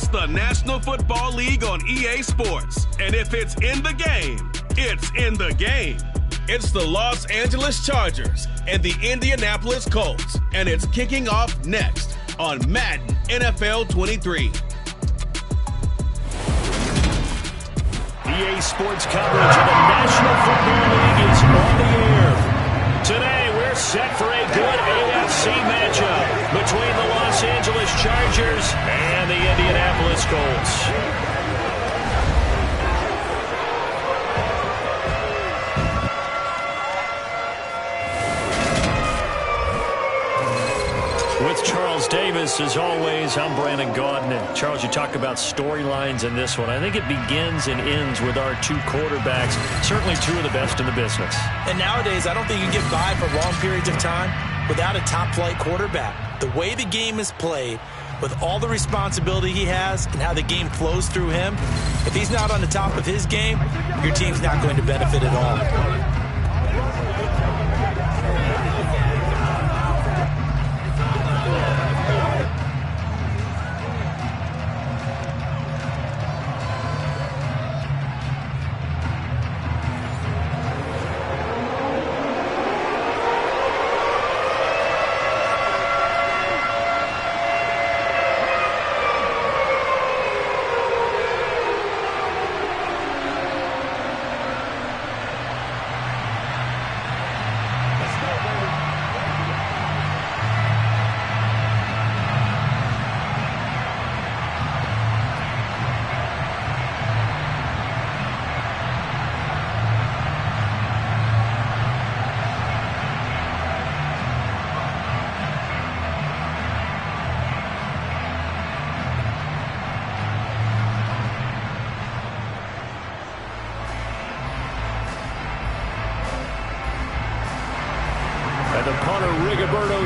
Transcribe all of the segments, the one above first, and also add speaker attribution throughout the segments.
Speaker 1: It's the National Football League on EA Sports. And if it's in the game, it's in the game. It's the Los Angeles Chargers and the Indianapolis Colts. And it's kicking off next on Madden NFL 23.
Speaker 2: EA Sports coverage of the National Football League is on the air. Today, we're set for a good AFC matchup between the Los Angeles Chargers and the Indianapolis Colts. With Charles Davis, as always, I'm Brandon Gaudin. And Charles, you talk about storylines in this one. I think it begins and ends with our two quarterbacks, certainly two of the best in the business.
Speaker 3: And nowadays, I don't think you can get by for long periods of time without a top-flight quarterback. The way the game is played, with all the responsibility he has and how the game flows through him, if he's not on the top of his game, your team's not going to benefit at all.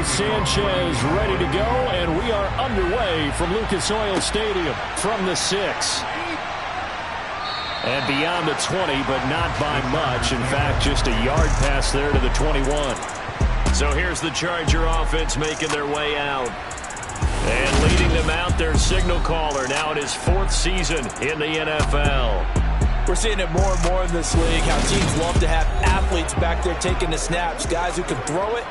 Speaker 2: Sanchez ready to go, and we are underway from Lucas Oil Stadium from the 6. And beyond the 20, but not by much. In fact, just a yard pass there to the 21. So here's the Charger offense making their way out. And leading them out, their signal caller, now in his 4th season in the NFL.
Speaker 3: We're seeing it more and more in this league, how teams love to have athletes back there taking the snaps, guys who can throw it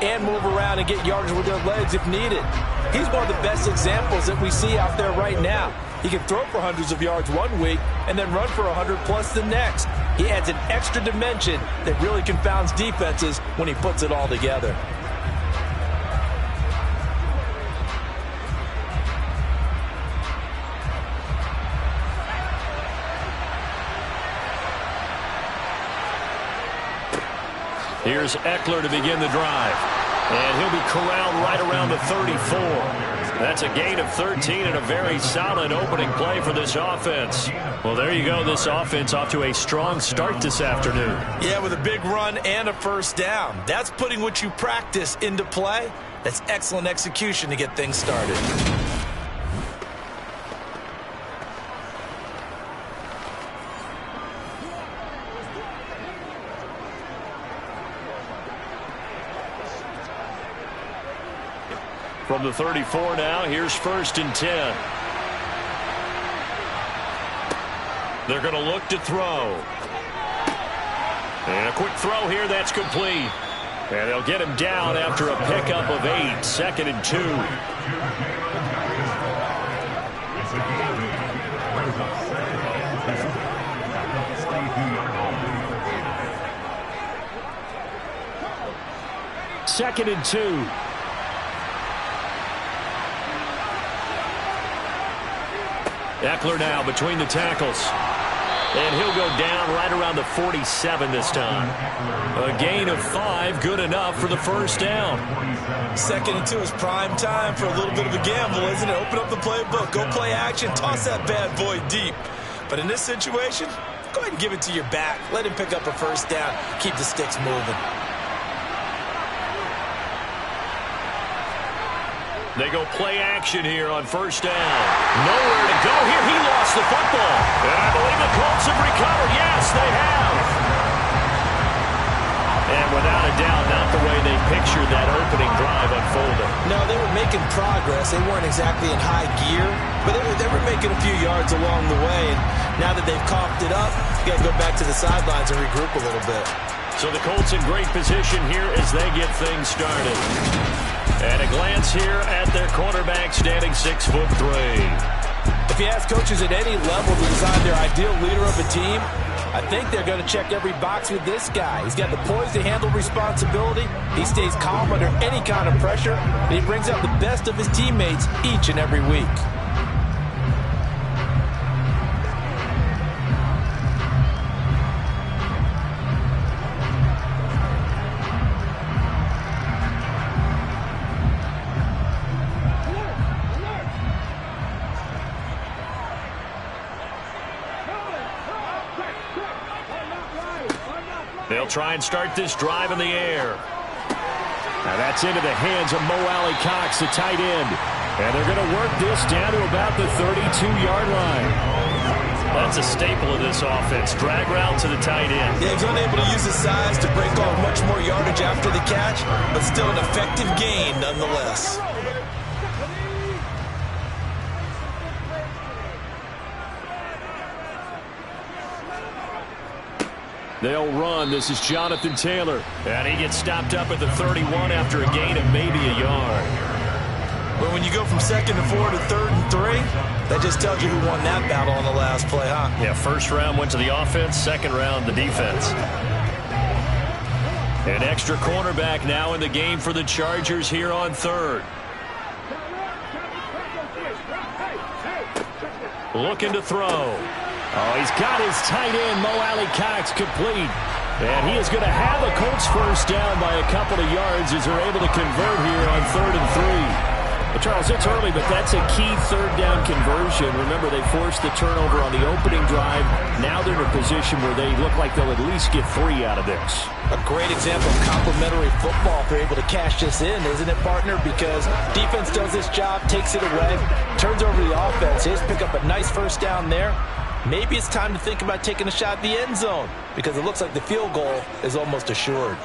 Speaker 3: and move around and get yardage with their legs if needed. He's one of the best examples that we see out there right now. He can throw for hundreds of yards one week and then run for 100+ the next. He adds an extra dimension that really confounds defenses when he puts it all together.
Speaker 2: Here's Eckler to begin the drive. And he'll be corralled right around the 34. That's a gain of 13 and a very solid opening play for this offense. Well, there you go. This offense off to a strong start this afternoon.
Speaker 3: Yeah, with a big run and a first down. That's putting what you practice into play. That's excellent execution to get things started.
Speaker 2: From the 34 now, here's 1st and 10. They're going to look to throw. And a quick throw here, that's complete. And they'll get him down after a pickup of 8, 2nd and 2. Second and 2. Eckler now between the tackles. And he'll go down right around the 47 this time. A gain of 5, good enough for the first down.
Speaker 3: 2nd and 2 is prime time for a little bit of a gamble, isn't it? Open up the playbook, go play action, toss that bad boy deep. But in this situation, go ahead and give it to your back. Let him pick up a first down, keep the sticks moving.
Speaker 2: They go play action here on first down. Nowhere to go here. He lost the football. And I believe the Colts have recovered. Yes, they have. And without a doubt, not the way they pictured that opening drive unfolding.
Speaker 3: No, they were making progress. They weren't exactly in high gear, but they were making a few yards along the way. And now that they've coughed it up, you got to go back to the sidelines and regroup a little bit.
Speaker 2: So the Colts in great position here as they get things started. And a glance here at their quarterback, standing 6'3".
Speaker 3: If you ask coaches at any level to design their ideal leader of a team, I think they're going to check every box with this guy. He's got the poise to handle responsibility. He stays calm under any kind of pressure, and he brings out the best of his teammates each and every week.
Speaker 2: They'll try and start this drive in the air. Now that's into the hands of Wk16, the tight end. And they're going to work this down to about the 32-yard line. That's a staple of this offense. Drag route to the tight end.
Speaker 3: Yeah, he's unable to use his size to break off much more yardage after the catch, but still an effective gain nonetheless.
Speaker 2: They'll run. This is Jonathan Taylor. And he gets stopped up at the 31 after a gain of maybe a yard.
Speaker 3: But when you go from 2nd and 4 to 3rd and 3, that just tells you who won that battle on the last play, huh?
Speaker 2: Yeah, first round went to the offense, second round the defense. An extra cornerback now in the game for the Chargers here on 3rd. Looking to throw. Oh, he's got his tight end, Wk16, complete. And he is going to have a Colts first down by a couple of yards as they're able to convert here on 3rd and 3. Well, Charles, it's early, but that's a key third down conversion. Remember, they forced the turnover on the opening drive. Now they're in a position where they look like they'll at least get 3 out of this.
Speaker 3: A great example of complementary football if they're able to cash this in, isn't it, partner? Because defense does this job, takes it away, turns over the offense. They just pick up a nice first down there. Maybe it's time to think about taking a shot at the end zone because it looks like the field goal is almost assured.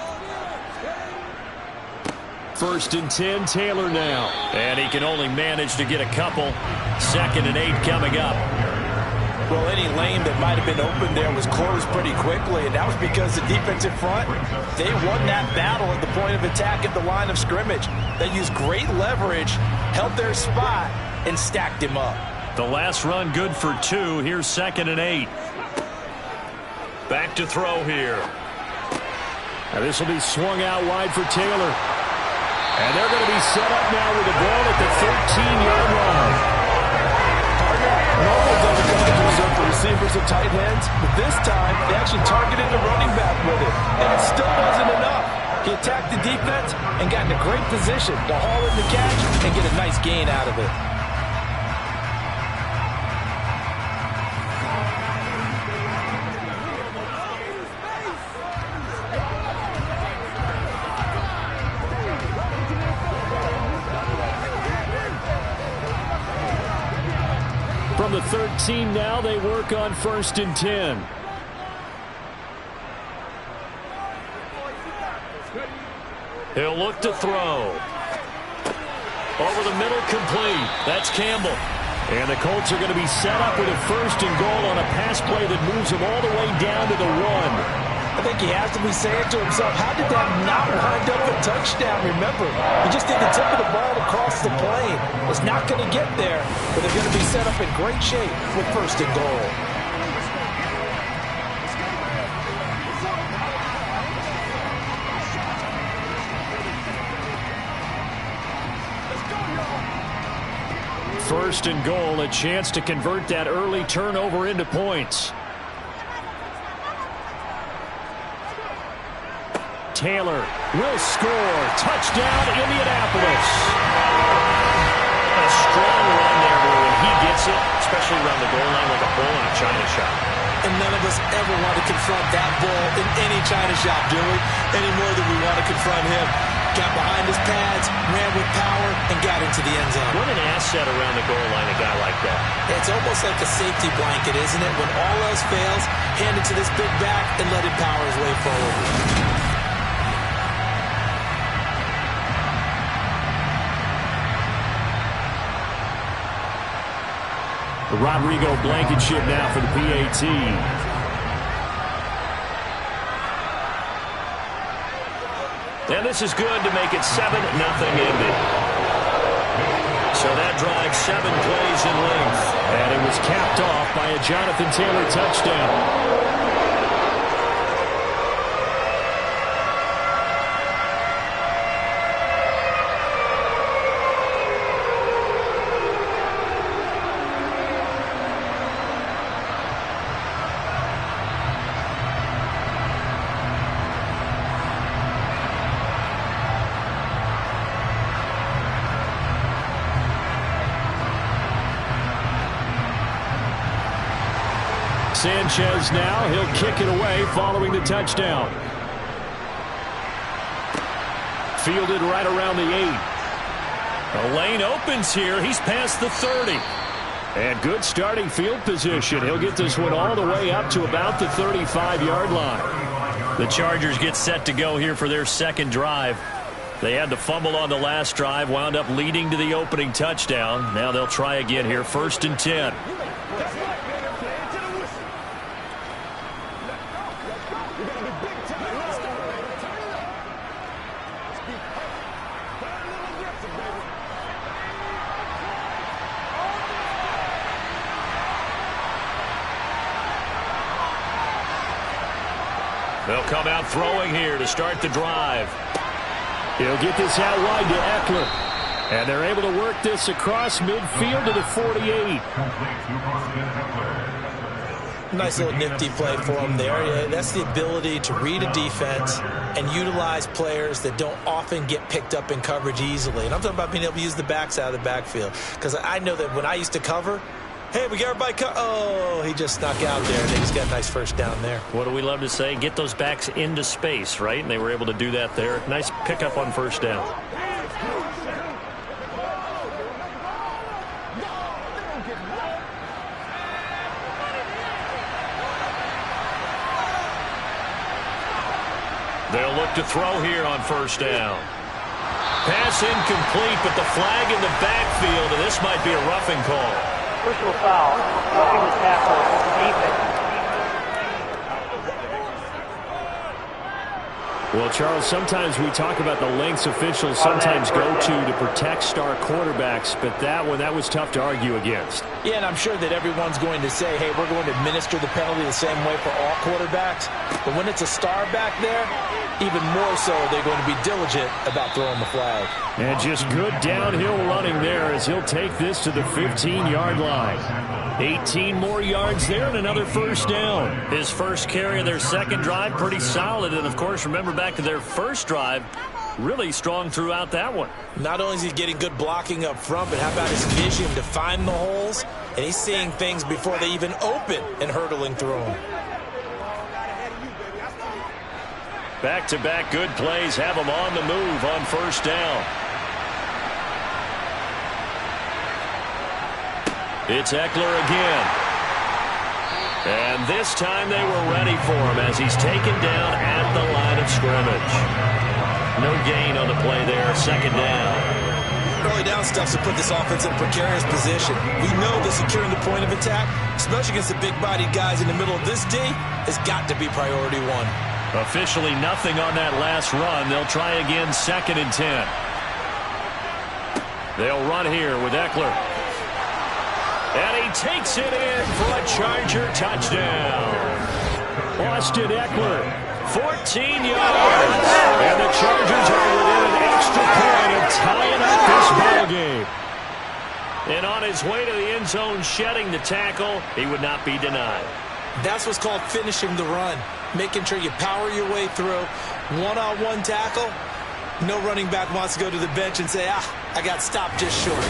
Speaker 2: 1st and 10, Taylor now. And he can only manage to get a couple. 2nd and 8 coming up.
Speaker 3: Well, any lane that might have been open there was closed pretty quickly, and that was because the defensive front, they won that battle at the point of attack at the line of scrimmage. They used great leverage, held their spot, and stacked him up.
Speaker 2: The last run good for 2. Here's 2nd and 8. Back to throw here. Now this will be swung out wide for Taylor. And they're going to be set up now with the ball at the 13-yard line.
Speaker 3: Partner, normally doesn't go to reserve for receivers and tight ends, but this time they actually targeted the running back with it. And it still wasn't enough. He attacked the defense and got in a great position to haul in the catch and get a nice gain out of it.
Speaker 2: From the 13 now, they work on 1st and 10. He'll look to throw. Over the middle, complete. That's Campbell. And the Colts are going to be set up with a 1st and goal on a pass play that moves them all the way down to the 1.
Speaker 3: I think he has to be saying to himself, how did that not wind up a touchdown? Remember, he just did the tip of the ball across the plane. It's not going to get there, but they're going to be set up in great shape with 1st and goal.
Speaker 2: First and goal, a chance to convert that early turnover into points. Taylor will score. Touchdown, Indianapolis. A strong run there where when he gets it, especially around the goal line like a bull in a China shop.
Speaker 3: And none of us ever want to confront that bull in any China shop, do we? Any more than we want to confront him. Got behind his pads, ran with power, and got into the end zone.
Speaker 2: What an asset around the goal line, a guy like that.
Speaker 3: It's almost like a safety blanket, isn't it? When all else fails, hand it to this big back and let him power his way forward.
Speaker 2: Rodrigo Blankenship now for the PAT. And this is good to make it 7-0 Indy. So that drive 7 plays in length. And it was capped off by a Jonathan Taylor touchdown. Sanchez now, he'll kick it away following the touchdown. Fielded right around the 8. The lane opens here. He's past the 30. And good starting field position. He'll get this one all the way up to about the 35-yard line. The Chargers get set to go here for their second drive. They had the fumble on the last drive, wound up leading to the opening touchdown. Now they'll try again here, 1st and 10. They'll come out throwing here to start the drive. He'll get this out wide to Eckler. And they're able to work this across midfield to the 48.
Speaker 3: Nice little nifty play for him there. That's the ability to read a defense and utilize players that don't often get picked up in coverage easily. And I'm talking about being able to use the backs out of the backfield. Because I know that when I used to cover, hey, we got everybody oh, he just snuck out there, and he's got a nice first down there.
Speaker 2: What do we love to say? Get those backs into space, right? And they were able to do that there. Nice pickup on first down. They'll look to throw here on first down. Pass incomplete, but the flag in the backfield, and this might be a roughing call.
Speaker 4: Personal foul, roughing the tackle, defense.
Speaker 2: Well, Charles, sometimes we talk about the lengths officials sometimes go to protect star quarterbacks, but that one, that was tough to argue against.
Speaker 3: Yeah, and I'm sure that everyone's going to say, hey, we're going to administer the penalty the same way for all quarterbacks. But when it's a star back there, even more so, they're going to be diligent about throwing the flag.
Speaker 2: And just good downhill running there as he'll take this to the 15-yard line. 18 more yards there and another first down. His first carry of their second drive, pretty solid. And, of course, remember back to their first drive, really strong throughout that one.
Speaker 3: Not only is he getting good blocking up front, but how about his vision to find the holes? And he's seeing things before they even open and hurdling through them.
Speaker 2: Back-to-back good plays have him on the move on first down. It's Eckler again. And this time they were ready for him as he's taken down at the line of scrimmage. No gain on the play there, second down.
Speaker 3: Early down stuff to put this offense in a precarious position. We know that securing the point of attack, especially against the big-bodied guys in the middle of this D, has got to be priority one.
Speaker 2: Officially nothing on that last run. They'll try again, 2nd and 10. They'll run here with Eckler. And he takes it in for a Charger touchdown. Austin Eckler, 14 yards. And the Chargers are within an extra point of tying up this ballgame. And on his way to the end zone, shedding the tackle, he would not be denied.
Speaker 3: That's what's called finishing the run. Making sure you power your way through. One-on-one tackle. No running back wants to go to the bench and say, I got stopped just short.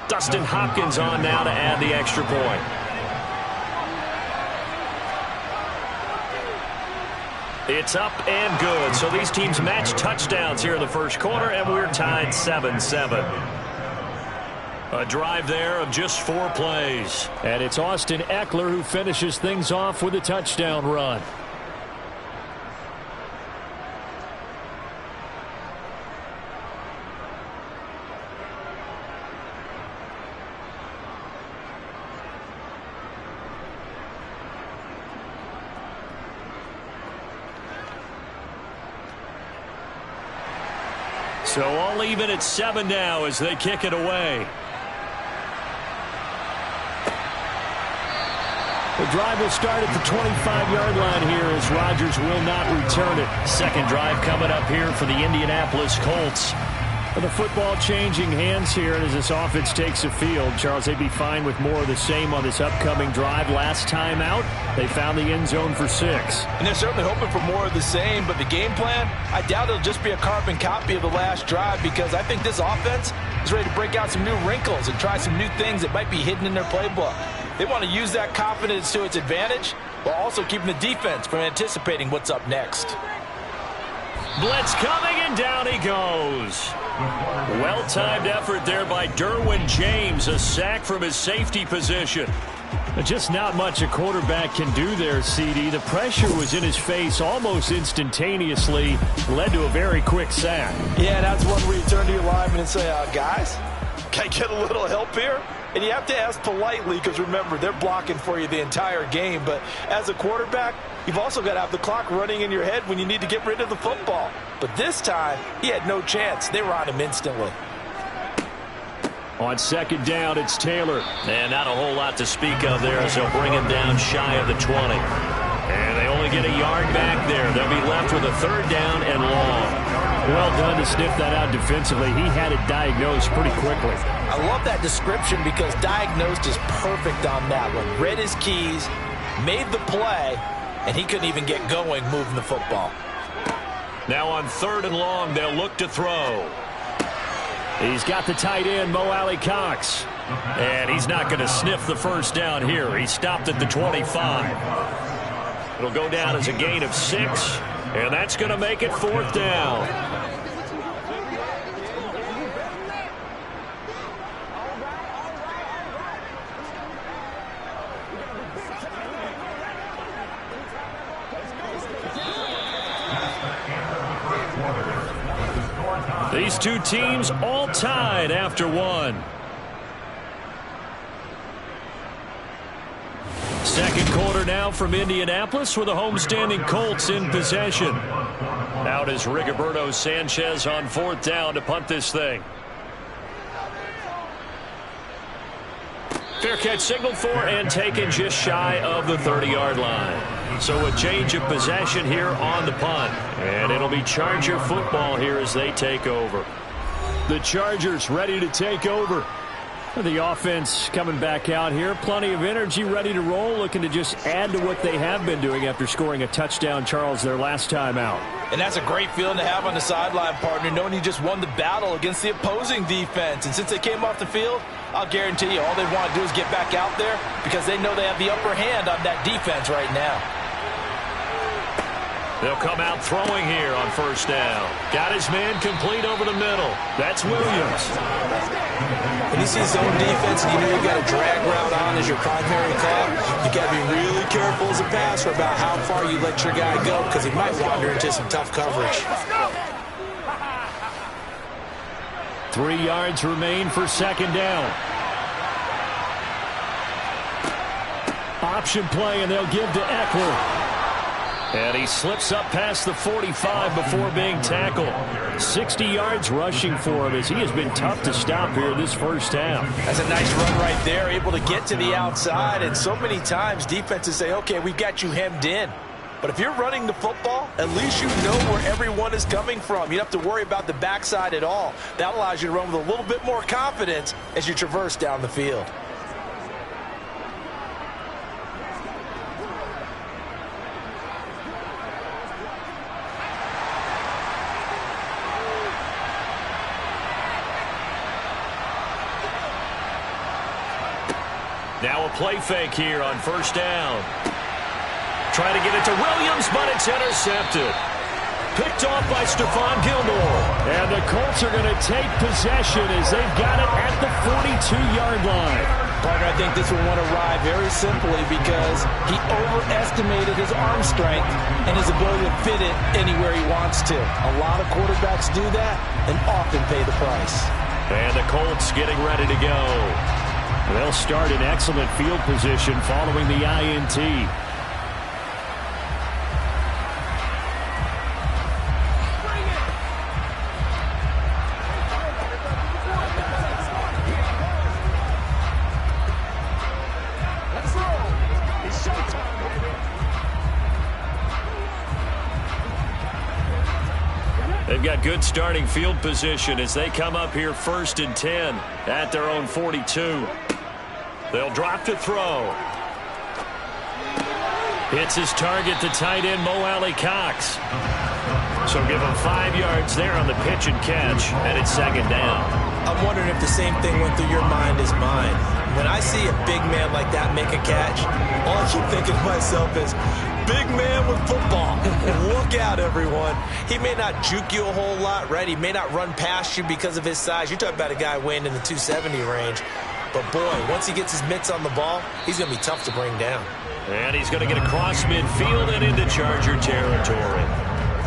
Speaker 2: Dustin Hopkins on now to add the extra point. It's up and good. So these teams match touchdowns here in the first quarter, and we're tied 7-7. A drive there of just 4 plays. And it's Austin Eckler who finishes things off with a touchdown run. So all even at 7 now as they kick it away. The drive will start at the 25-yard line here as Rodgers will not return it. Second drive coming up here for the Indianapolis Colts. And the football changing hands here as this offense takes the field. Charles, they'd be fine with more of the same on this upcoming drive. Last time out, they found the end zone for 6.
Speaker 3: And they're certainly hoping for more of the same, but the game plan, I doubt it'll just be a carbon copy of the last drive because I think this offense is ready to break out some new wrinkles and try some new things that might be hidden in their playbook. They want to use that confidence to its advantage while also keeping the defense from anticipating what's up next.
Speaker 2: Blitz coming, and down he goes. Well-timed effort there by Derwin James, a sack from his safety position. Just not much a quarterback can do there, CD. The pressure was in his face almost instantaneously, led to a very quick sack.
Speaker 3: Yeah, that's one where you turn to your lineman and say, guys, can I get a little help here? And you have to ask politely because, remember, they're blocking for you the entire game. But as a quarterback, you've also got to have the clock running in your head when you need to get rid of the football. But this time, he had no chance. They were on him instantly.
Speaker 2: On second down, it's Taylor. And not a whole lot to speak of there as they'll bring him down shy of the 20. And they only get a yard back there. They'll be left with a third down and long. Well done to sniff that out defensively. He had it diagnosed pretty quickly.
Speaker 3: I love that description because diagnosed is perfect on that one. Read his keys, made the play, and he couldn't even get going moving the football.
Speaker 2: Now on third and long, they'll look to throw. He's got the tight end, Mo Alley-Cox. And he's not going to sniff the first down here. He stopped at the 25. It'll go down as a gain of 6, and that's going to make it fourth down. These two teams all tied after 1. Second quarter now from Indianapolis with the homestanding Colts in possession. Out is Rigoberto Sanchez on fourth down to punt this thing. Fair catch signaled for and taken just shy of the 30-yard line. So a change of possession here on the punt. And it'll be Charger football here as they take over. The Chargers ready to take over. The offense coming back out here. Plenty of energy, ready to roll, looking to just add to what they have been doing after scoring a touchdown, Charles, their last time out.
Speaker 3: And that's a great feeling to have on the sideline, partner, knowing you just won the battle against the opposing defense. And since they came off the field, I'll guarantee you all they want to do is get back out there because they know they have the upper hand on that defense right now.
Speaker 2: They'll come out throwing here on first down. Got his man complete over the middle. That's Williams.
Speaker 3: When you see zone defense and you know you got a drag route on as your primary call, you got to be really careful as a passer about how far you let your guy go because he might wander into some tough coverage.
Speaker 2: 3 yards remain for second down. Option play, and they'll give to Eckler. And he slips up past the 45 before being tackled. 60 yards rushing for him as he has been tough to stop here this first half.
Speaker 3: That's a nice run right there, able to get to the outside. And so many times defenses say, okay, we've got you hemmed in. But if you're running the football, at least you know where everyone is coming from. You don't have to worry about the backside at all. That allows you to run with a little bit more confidence as you traverse down the field.
Speaker 2: Now a play fake here on first down. Trying to get it to Williams, but it's intercepted. Picked off by Stephon Gilmore. And the Colts are going to take possession as they've got it at the 42-yard line.
Speaker 3: Partner, I think this will want to ride very simply because he overestimated his arm strength and his ability to fit it anywhere he wants to. A lot of quarterbacks do that and often pay the price.
Speaker 2: And the Colts getting ready to go. They'll start in excellent field position following the INT. They've got good starting field position as they come up here 1st and 10 at their own 42. They'll drop to throw. Hits his target, the tight end, Wk16. So give him 5 yards there on the pitch and catch, and it's 2nd down.
Speaker 3: I'm wondering if the same thing went through your mind as mine. When I see a big man like that make a catch, all I keep thinking to myself is, big man with football. Look out, everyone. He may not juke you a whole lot, right? He may not run past you because of his size. You're talking about a guy weighing in the 270 range. But, boy, once he gets his mitts on the ball, he's going to be tough to bring down.
Speaker 2: And he's going to get across midfield and into Charger territory.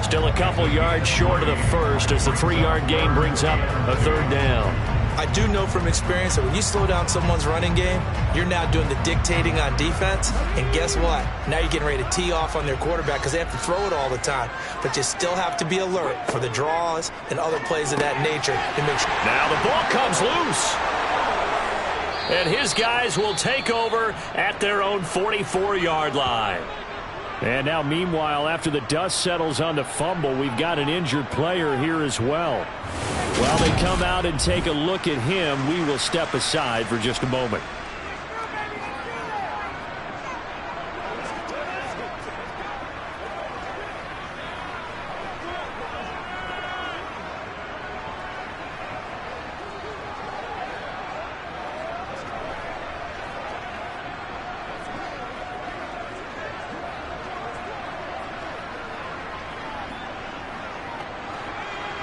Speaker 2: Still a couple yards short of the first as the 3-yard gain brings up a 3rd down.
Speaker 3: I do know from experience that when you slow down someone's running game, you're now doing the dictating on defense. And guess what? Now you're getting ready to tee off on their quarterback because they have to throw it all the time. But you still have to be alert for the draws and other plays of that nature to make sure.
Speaker 2: Now the ball comes loose. And his guys will take over at their own 44-yard line. And now, meanwhile, after the dust settles on the fumble, we've got an injured player here as well. While they come out and take a look at him, we will step aside for just a moment.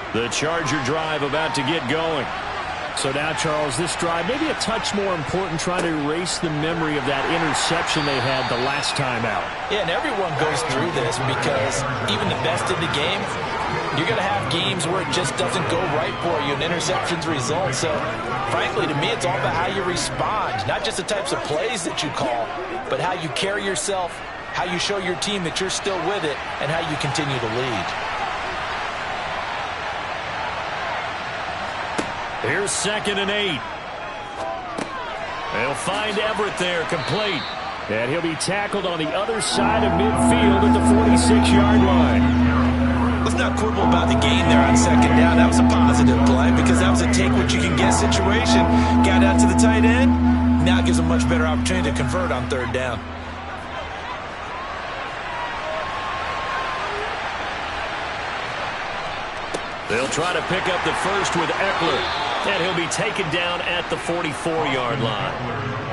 Speaker 2: The Charger drive about to get going.
Speaker 5: So now, Charles, this drive maybe a touch more important, trying to erase the memory of that interception they had the last time out.
Speaker 3: Yeah, and everyone goes through this because even the best in the game, you're going to have games where it just doesn't go right for you and interceptions result. So, frankly, to me, it's all about how you respond, not just the types of plays that you call, but how you carry yourself, how you show your team that you're still with it, and how you continue to lead.
Speaker 2: Here's 2nd and 8. They'll find Everett there, complete.
Speaker 5: And he'll be tackled on the other side of midfield at the 46-yard line.
Speaker 3: Let's not quibble about the gain there on 2nd down. That was a positive play because that was a take-what-you-can-get situation. Got out to the tight end. Now gives a much better opportunity to convert on 3rd down.
Speaker 2: They'll try to pick up the first with Eckler. And he'll be taken down at the 44-yard line.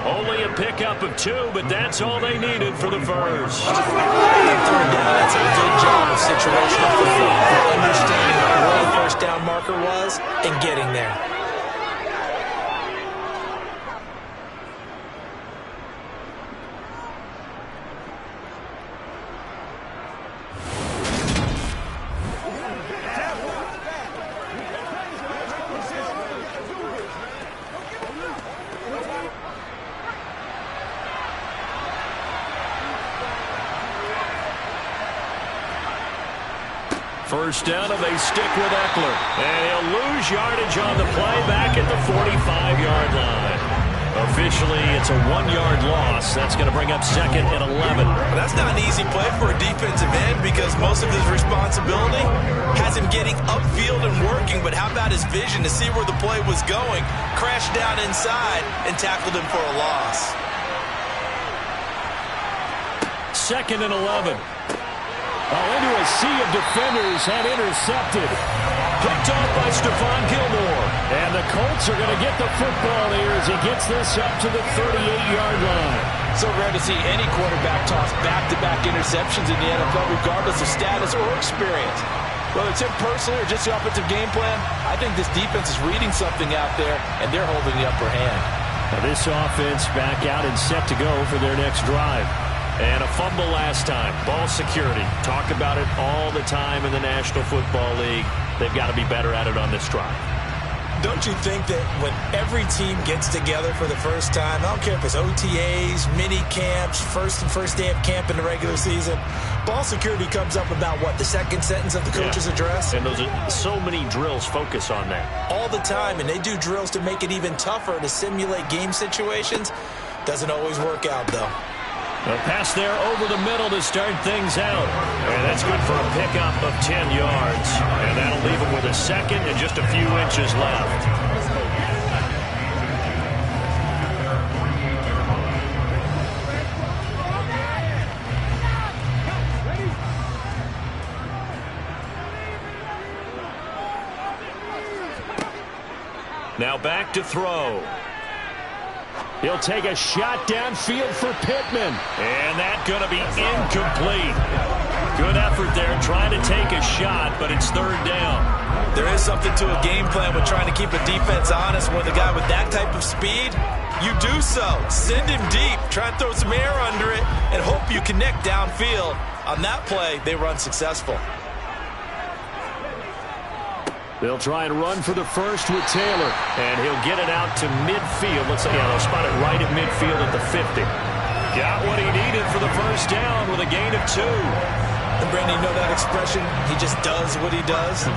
Speaker 2: Only a pickup of 2, but that's all they needed for the first.
Speaker 3: 3rd down, that's a good job of situational football, understanding where the 1st down marker was and getting there.
Speaker 2: First down, and they stick with Eckler. And he'll lose yardage on the play back at the 45-yard line. Officially, it's a 1-yard loss. That's going to bring up 2nd and 11.
Speaker 3: That's not an easy play for a defensive end because most of his responsibility has him getting upfield and working. But how about his vision to see where the play was going, crashed down inside, and tackled him for a loss.
Speaker 2: 2nd and 11.
Speaker 5: Into a sea of defenders and intercepted.
Speaker 2: Picked off by Stephon Gilmore.
Speaker 5: And the Colts are going to get the football here as he gets this up to the 38-yard line.
Speaker 3: So rare to see any quarterback toss back-to-back interceptions in the NFL, regardless of status or experience. Whether it's him personally or just the offensive game plan, I think this defense is reading something out there, and they're holding the upper hand.
Speaker 5: Now this offense back out and set to go for their next drive.
Speaker 2: And a fumble last time. Ball security. Talk about it all the time in the National Football League. They've got to be better at it on this drive.
Speaker 3: Don't you think that when every team gets together for the first time, I don't care if it's OTAs, mini camps, first day of camp in the regular season, ball security comes up about what, the second sentence of the coach's address?
Speaker 2: And those are so many drills focus on that.
Speaker 3: All the time, and they do drills to make it even tougher to simulate game situations. Doesn't always work out, though.
Speaker 2: A pass there over the middle to start things out. And that's good for a pickup of 10 yards. And that'll leave him with a second and just a few inches left. Now back to throw.
Speaker 5: He'll take a shot downfield for Pittman.
Speaker 2: And that's going to be incomplete. Good effort there trying to take a shot, but it's third down.
Speaker 3: There is something to a game plan with trying to keep a defense honest. With a guy with that type of speed, you do so. Send him deep. Try and throw some air under it and hope you connect downfield. On that play, they were unsuccessful.
Speaker 5: They'll try and run for the first with Taylor.
Speaker 2: And he'll get it out to midfield. Let's say, they'll spot it right at midfield at the 50. Got what he needed for the first down with a gain of 2.
Speaker 3: And Brandon, you know that expression? He just does what he does.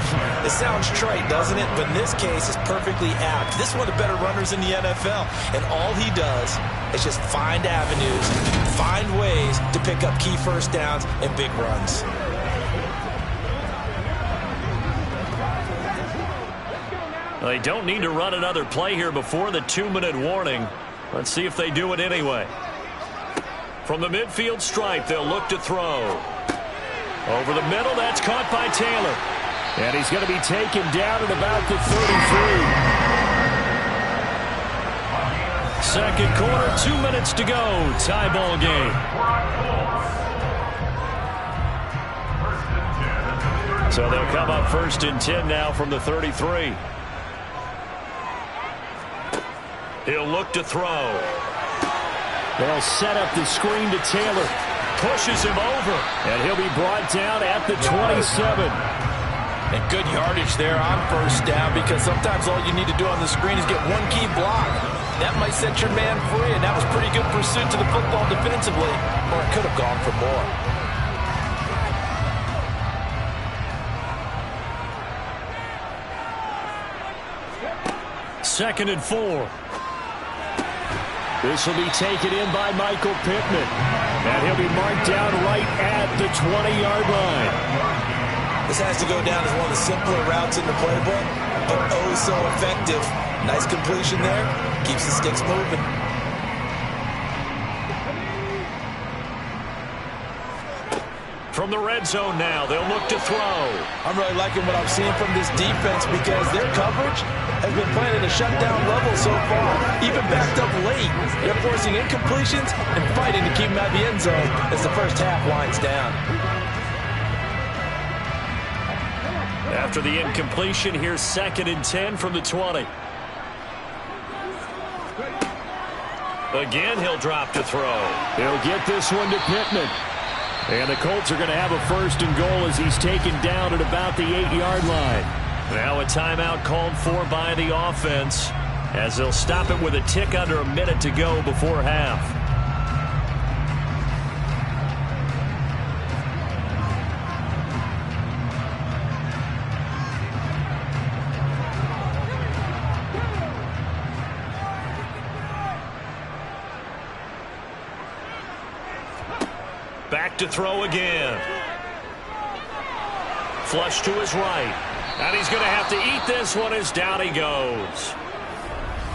Speaker 3: It sounds trite, doesn't it? But in this case, it's perfectly apt. This is one of the better runners in the NFL. And all he does is just find avenues, find ways to pick up key first downs and big runs.
Speaker 2: They don't need to run another play here before the 2-minute warning. Let's see if they do it anyway. From the midfield stripe, they'll look to throw. Over the middle, that's caught by Taylor.
Speaker 5: And he's going to be taken down at about the 33.
Speaker 2: Second quarter, 2 minutes to go. Tie ball game. So they'll come up first and 10 now from the 33. He'll look to throw.
Speaker 5: They'll set up the screen to Taylor.
Speaker 2: Pushes him over.
Speaker 5: And he'll be brought down at the 27.
Speaker 3: And good yardage there on first down, because sometimes all you need to do on the screen is get one key block. That might set your man free, and that was pretty good pursuit to the football defensively, or it could have gone for more.
Speaker 2: Second and 4.
Speaker 5: This will be taken in by Michael Pittman. And he'll be marked down right at the 20-yard line.
Speaker 3: This has to go down as one of the simpler routes in the playbook, but oh so effective. Nice completion there. Keeps the sticks moving.
Speaker 2: From the red zone now, they'll look to throw.
Speaker 3: I'm really liking what I'm seeing from this defense, because their coverage has been playing at a shutdown level so far. Even backed up late, they're forcing incompletions and fighting to keep them out of the end zone as the first half winds down.
Speaker 2: After the incompletion, here's second and 10 from the 20. Again, he'll drop to throw.
Speaker 5: He'll get this one to Pittman. And the Colts are going to have a first and goal as he's taken down at about the 8-yard line.
Speaker 2: Now a timeout called for by the offense, as they'll stop it with a tick under a minute to go before half. Back to throw again. Flush to his right. And he's going to have to eat this one as down he goes.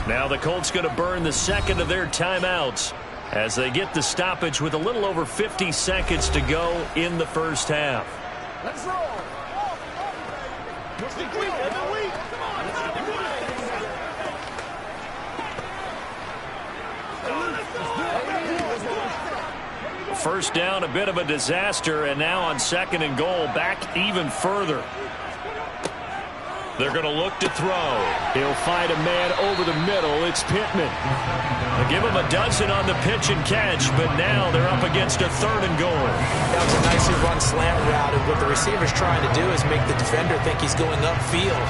Speaker 2: Now the Colts going to burn the second of their timeouts as they get the stoppage with a little over 50 seconds to go in the first half.
Speaker 6: Let's roll.
Speaker 2: First down, a bit of a disaster, and now on second and goal, back even further. They're going to look to throw.
Speaker 5: He'll find a man over the middle. It's Pittman.
Speaker 2: They'll give him a dozen on the pitch and catch, but now they're up against a third and goal.
Speaker 3: That was a nicely run slant route, and what the receiver's trying to do is make the defender think he's going upfield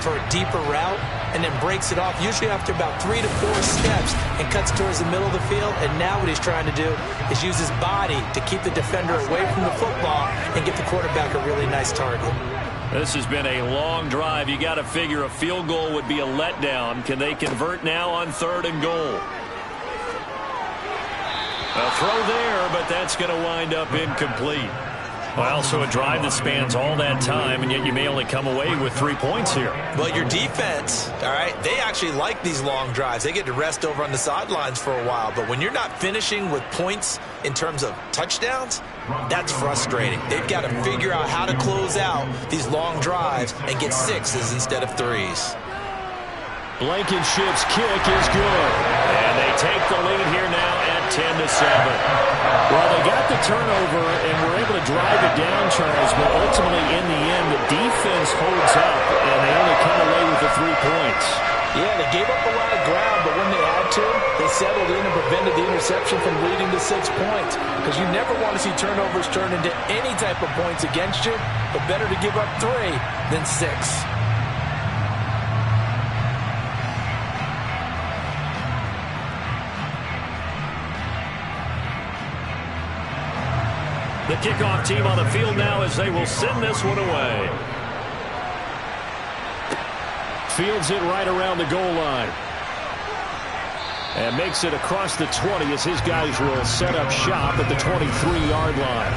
Speaker 3: for a deeper route, and then breaks it off, usually after about 3 to 4 steps, and cuts towards the middle of the field. And now what he's trying to do is use his body to keep the defender away from the football and get the quarterback a really nice target.
Speaker 2: This has been a long drive. You got to figure a field goal would be a letdown. Can they convert now on third and goal? A throw there, but that's going to wind up incomplete. Well, so a drive that spans all that time, and yet you may only come away with 3 points here.
Speaker 3: Well, your defense, all right, they actually like these long drives. They get to rest over on the sidelines for a while. But when you're not finishing with points in terms of touchdowns, that's frustrating. They've got to figure out how to close out these long drives and get 6s instead of 3s.
Speaker 2: Blankenship's kick is good. And they take the lead here now at 10-7.
Speaker 5: Well, they got the turnover and were able to drive it down, Charles, but ultimately in the end, the defense holds up, and they only come away with the 3 points.
Speaker 3: Yeah, they gave up a lot of ground, but when they had to, they settled in and prevented the interception from leading to 6 points. Because you never want to see turnovers turn into any type of points against you, but better to give up 3 than 6.
Speaker 2: The kickoff team on the field now as they will send this one away.
Speaker 5: Fields it right around the goal line. And makes it across the 20 as his guys will set up shop at the 23-yard line.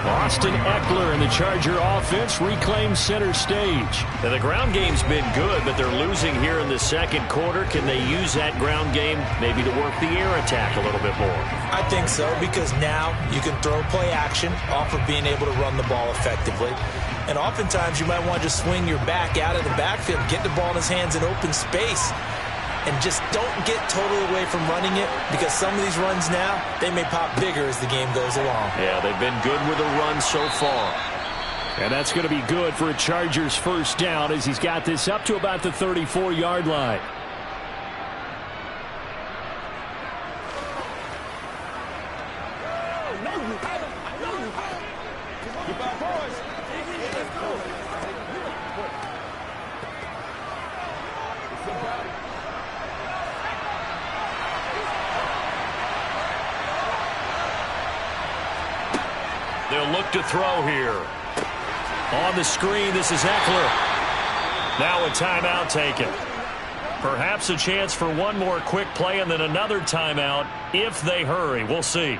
Speaker 5: Austin Eckler and the Charger offense reclaim center stage.
Speaker 2: And the ground game's been good, but they're losing here in the second quarter. Can they use that ground game maybe to work the air attack a little bit more?
Speaker 3: I think so, because now you can throw play action off of being able to run the ball effectively. And oftentimes you might want to just swing your back out of the backfield, get the ball in his hands in open space, and just don't get totally away from running it, because some of these runs now, they may pop bigger as the game goes along.
Speaker 2: Yeah, they've been good with the run so far.
Speaker 5: And that's going to be good for a Chargers first down as he's got this up to about the 34-yard line.
Speaker 2: They'll look to throw here. On the screen, this is Eckler. Now a timeout taken. Perhaps a chance for one more quick play and then another timeout if they hurry. We'll see.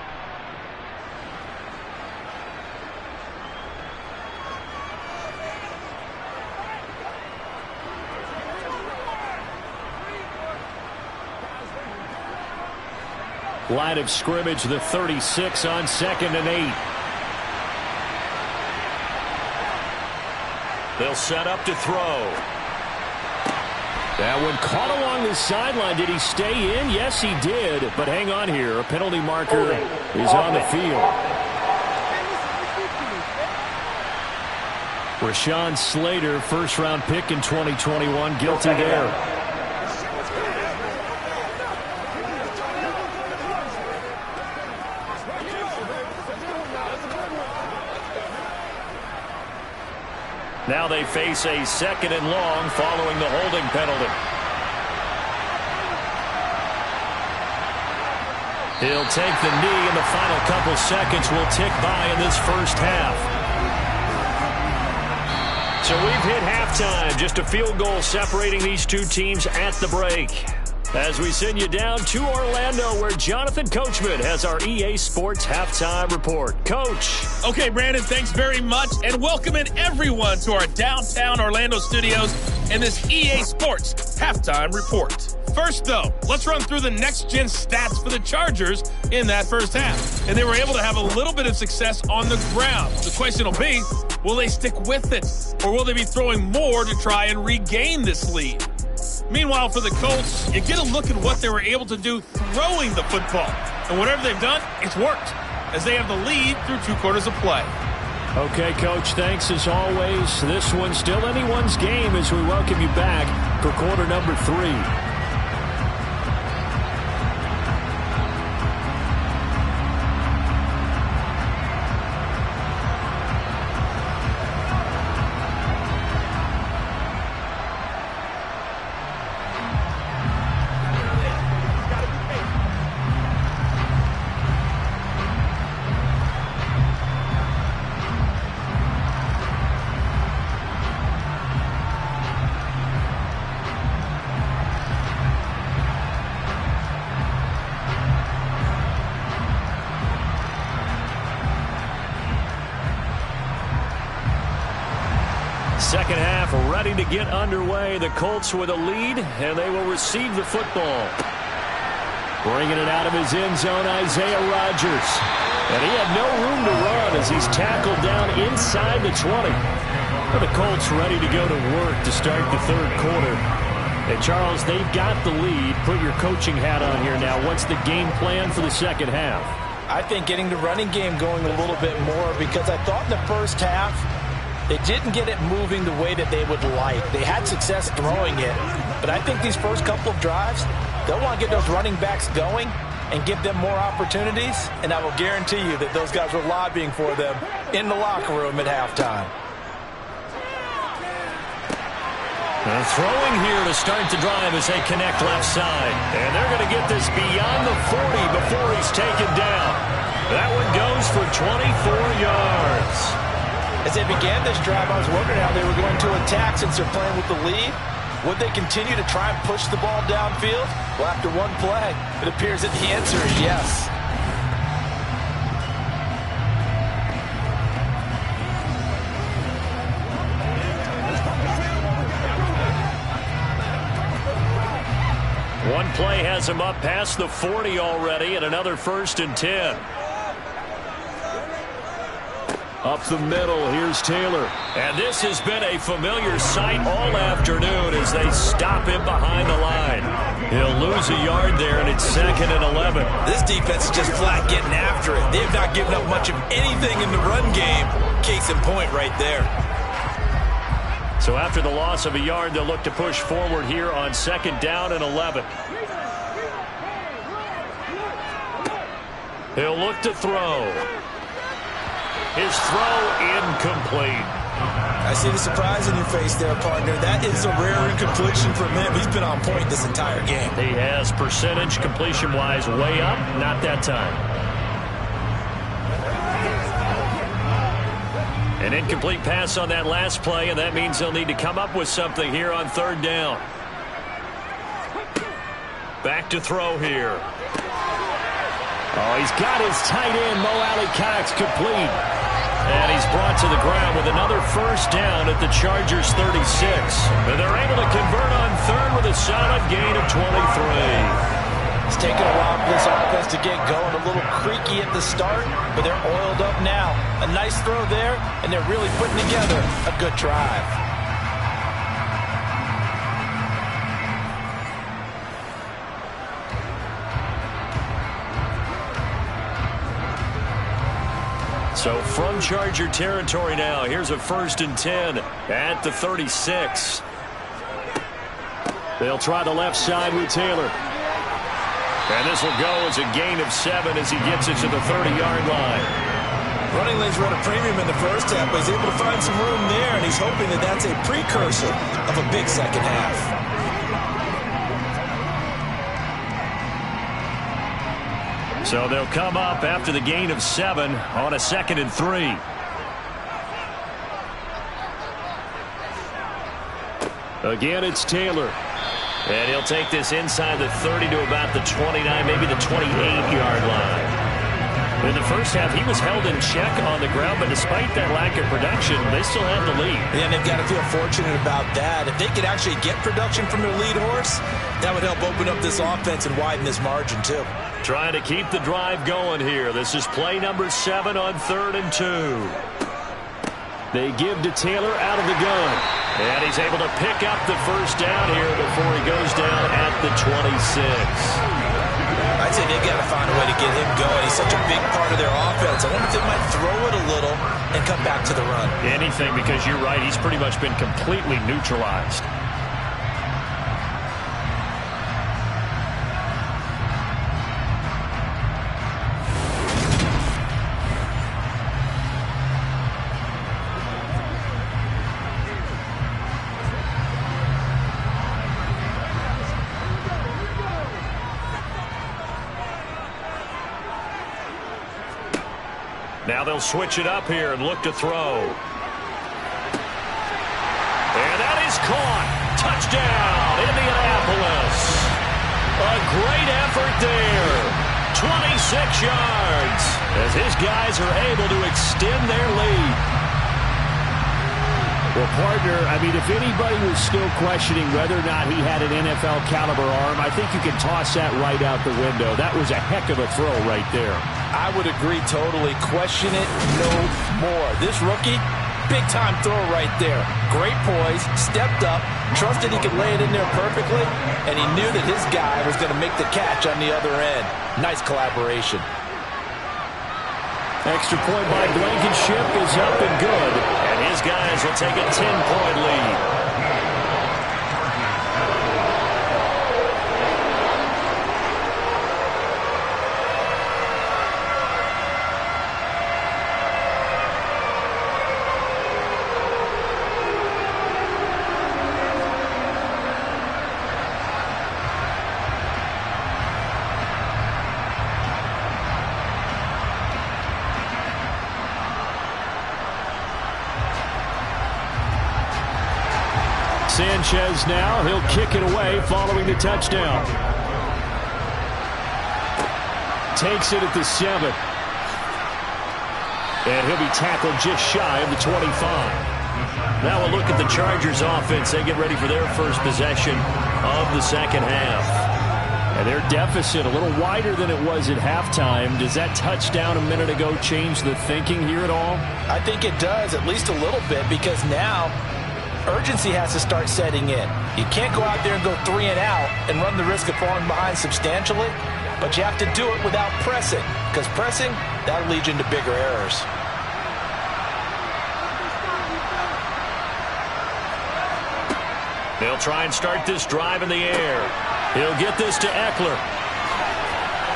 Speaker 5: Line of scrimmage, the 36 on 2nd and 8.
Speaker 2: They'll set up to throw.
Speaker 5: That one caught along the sideline. Did he stay in? Yes, he did. But hang on here. A penalty marker is on the field. Rashawn Slater, first-round pick in 2021, guilty there.
Speaker 2: Now they face a 2nd and long following the holding penalty. He'll take the knee, and the final couple seconds will tick by in this first half. So we've hit halftime. Just a field goal separating these two teams at the break. As we send you down to Orlando, where Jonathan Coachman has our EA Sports Halftime Report. Coach.
Speaker 1: Okay, Brandon, thanks very much, and welcoming everyone to our downtown Orlando studios and this EA Sports Halftime Report. First, though, let's run through the next-gen stats for the Chargers in that first half. And they were able to have a little bit of success on the ground. The question will be, will they stick with it, or will they be throwing more to try and regain this lead? Meanwhile, for the Colts, you get a look at what they were able to do throwing the football. And whatever they've done, it's worked, as they have the lead through 2 quarters of play.
Speaker 5: Okay, Coach, thanks as always. This one's still anyone's game as we welcome you back for quarter number 3.
Speaker 2: second half ready to get underway. The Colts with a lead, and they will receive the football. Bringing it out of his end zone, Isaiah Rodgers. And he had no room to run as he's tackled down inside the 20. And the Colts ready to go to work to start the third quarter. And, Charles, they've got the lead. Put your coaching hat on here now. What's the game plan for the second half?
Speaker 3: I think getting the running game going a little bit more, because I thought in the first half they didn't get it moving the way that they would like. They had success throwing it, but I think these first couple of drives, they'll want to get those running backs going and give them more opportunities, and I will guarantee you that those guys were lobbying for them in the locker room at halftime.
Speaker 2: And throwing here to start the drive as they connect left side. And they're going to get this beyond the 40 before he's taken down. That one goes for 24 yards.
Speaker 3: As they began this drive, I was wondering how they were going to attack since they're playing with the lead. Would they continue to try and push the ball downfield? Well, after one play, it appears that the answer is yes.
Speaker 2: One play has him up past the 40 already, and another 1st and 10. Up the middle, here's Taylor. And this has been a familiar sight all afternoon as they stop him behind the line. He'll lose a yard there, and it's 2nd and 11.
Speaker 3: This defense is just flat getting after it. They have not given up much of anything in the run game. Case in point right there.
Speaker 2: So after the loss of a yard, they'll look to push forward here on 2nd down and 11. He'll look to throw. His throw incomplete.
Speaker 3: I see the surprise in your face there, partner. That is a rare incompletion from him. He's been on point this entire game.
Speaker 2: He has percentage completion-wise way up. Not that time. An incomplete pass on that last play, and that means they'll need to come up with something here on 3rd down. Back to throw here.
Speaker 5: Oh, he's got his tight end, Mo Alley-Cox, complete.
Speaker 2: And he's brought to the ground with another 1st down at the Chargers' 36. And they're able to convert on 3rd with a solid gain of 23.
Speaker 3: It's taken a while for this offense to get going. A little creaky at the start, but they're oiled up now. A nice throw there, and they're really putting together a good drive.
Speaker 2: So from Charger territory now, here's a 1st and 10 at the 36.
Speaker 5: They'll try the left side with Taylor.
Speaker 2: And this will go as a gain of 7 as he gets it to the 30-yard line.
Speaker 3: Running lanes run a premium in the first half, but he's able to find some room there, and he's hoping that that's a precursor of a big second half.
Speaker 2: So they'll come up after the gain of 7 on a 2nd and 3.
Speaker 5: Again, it's Taylor.
Speaker 2: And he'll take this inside the 30 to about the 29, maybe the 28-yard line. In the first half, he was held in check on the ground, but despite that lack of production, they still have the lead.
Speaker 3: Yeah, and they've got to feel fortunate about that. If they could actually get production from their lead horse, that would help open up this offense and widen this margin, too.
Speaker 2: Trying to keep the drive going here. This is play number 7 on 3rd and 2.
Speaker 5: They give to Taylor out of the gun.
Speaker 2: And he's able to pick up the 1st down here before he goes down at the 26.
Speaker 3: I'd say they've got to find a way to get him going. He's such a big part of their offense. I wonder if they might throw it a little and come back to the run.
Speaker 2: Anything, because you're right. He's pretty much been completely neutralized. Now they'll switch it up here and look to throw. And that is caught. Touchdown, Indianapolis. A great effort there. 26 yards as his guys are able to extend their lead.
Speaker 5: Well, partner, I mean, if anybody was still questioning whether or not he had an NFL caliber arm, I think you can toss that right out the window. That was a heck of a throw right there.
Speaker 3: I would agree totally. Question it no more. This rookie, big-time throw right there. Great poise, stepped up, trusted he could lay it in there perfectly, and he knew that his guy was going to make the catch on the other end. Nice collaboration.
Speaker 5: Extra point by Blankenship is up and good.
Speaker 2: And his guys will take a 10-point lead.
Speaker 5: Sanchez now, he'll kick it away following the touchdown. Takes it at the 7. And he'll be tackled just shy of the 25.
Speaker 2: Now we'll look at the Chargers offense. They get ready for their first possession of the second half.
Speaker 5: And their deficit a little wider than it was at halftime. Does that touchdown a minute ago change the thinking here at all?
Speaker 3: I think it does, at least a little bit, because now urgency has to start setting in. You can't go out there and go 3 and out and run the risk of falling behind substantially, but you have to do it without pressing, because pressing, that'll lead you into bigger errors.
Speaker 2: They'll try and start this drive in the air. He'll get this to Eckler.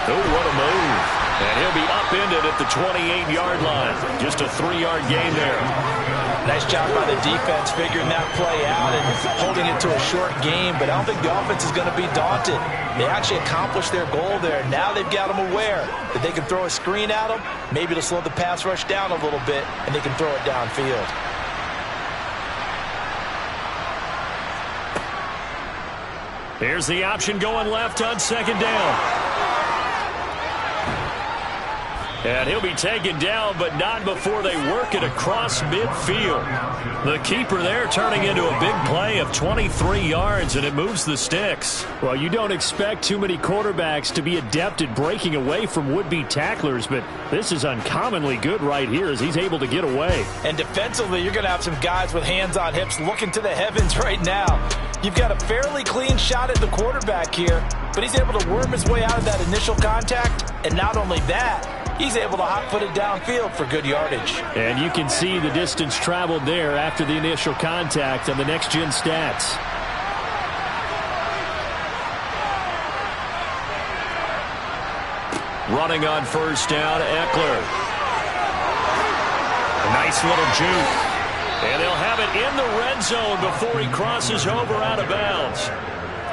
Speaker 2: Oh, what a move. And he'll be upended at the 28-yard line. Just a 3-yard gain there.
Speaker 3: Nice job by the defense figuring that play out and holding it to a short game, but I don't think the offense is going to be daunted. They actually accomplished their goal there. Now they've got them aware that they can throw a screen at them, maybe to slow the pass rush down a little bit, and they can throw it downfield.
Speaker 2: Here's the option going left on second down. And he'll be taken down, but not before they work it across midfield. The keeper there turning into a big play of 23 yards, and it moves the sticks.
Speaker 5: Well, you don't expect too many quarterbacks to be adept at breaking away from would-be tacklers, but this is uncommonly good right here as he's able to get away.
Speaker 3: And defensively, you're going to have some guys with hands on hips looking to the heavens right now. You've got a fairly clean shot at the quarterback here, but he's able to worm his way out of that initial contact, and not only that, he's able to hot-foot it downfield for good yardage.
Speaker 5: And you can see the distance traveled there after the initial contact on the next-gen stats.
Speaker 2: Running on first down, Eckler. A nice little juke. And they'll have it in the red zone before he crosses over out of bounds.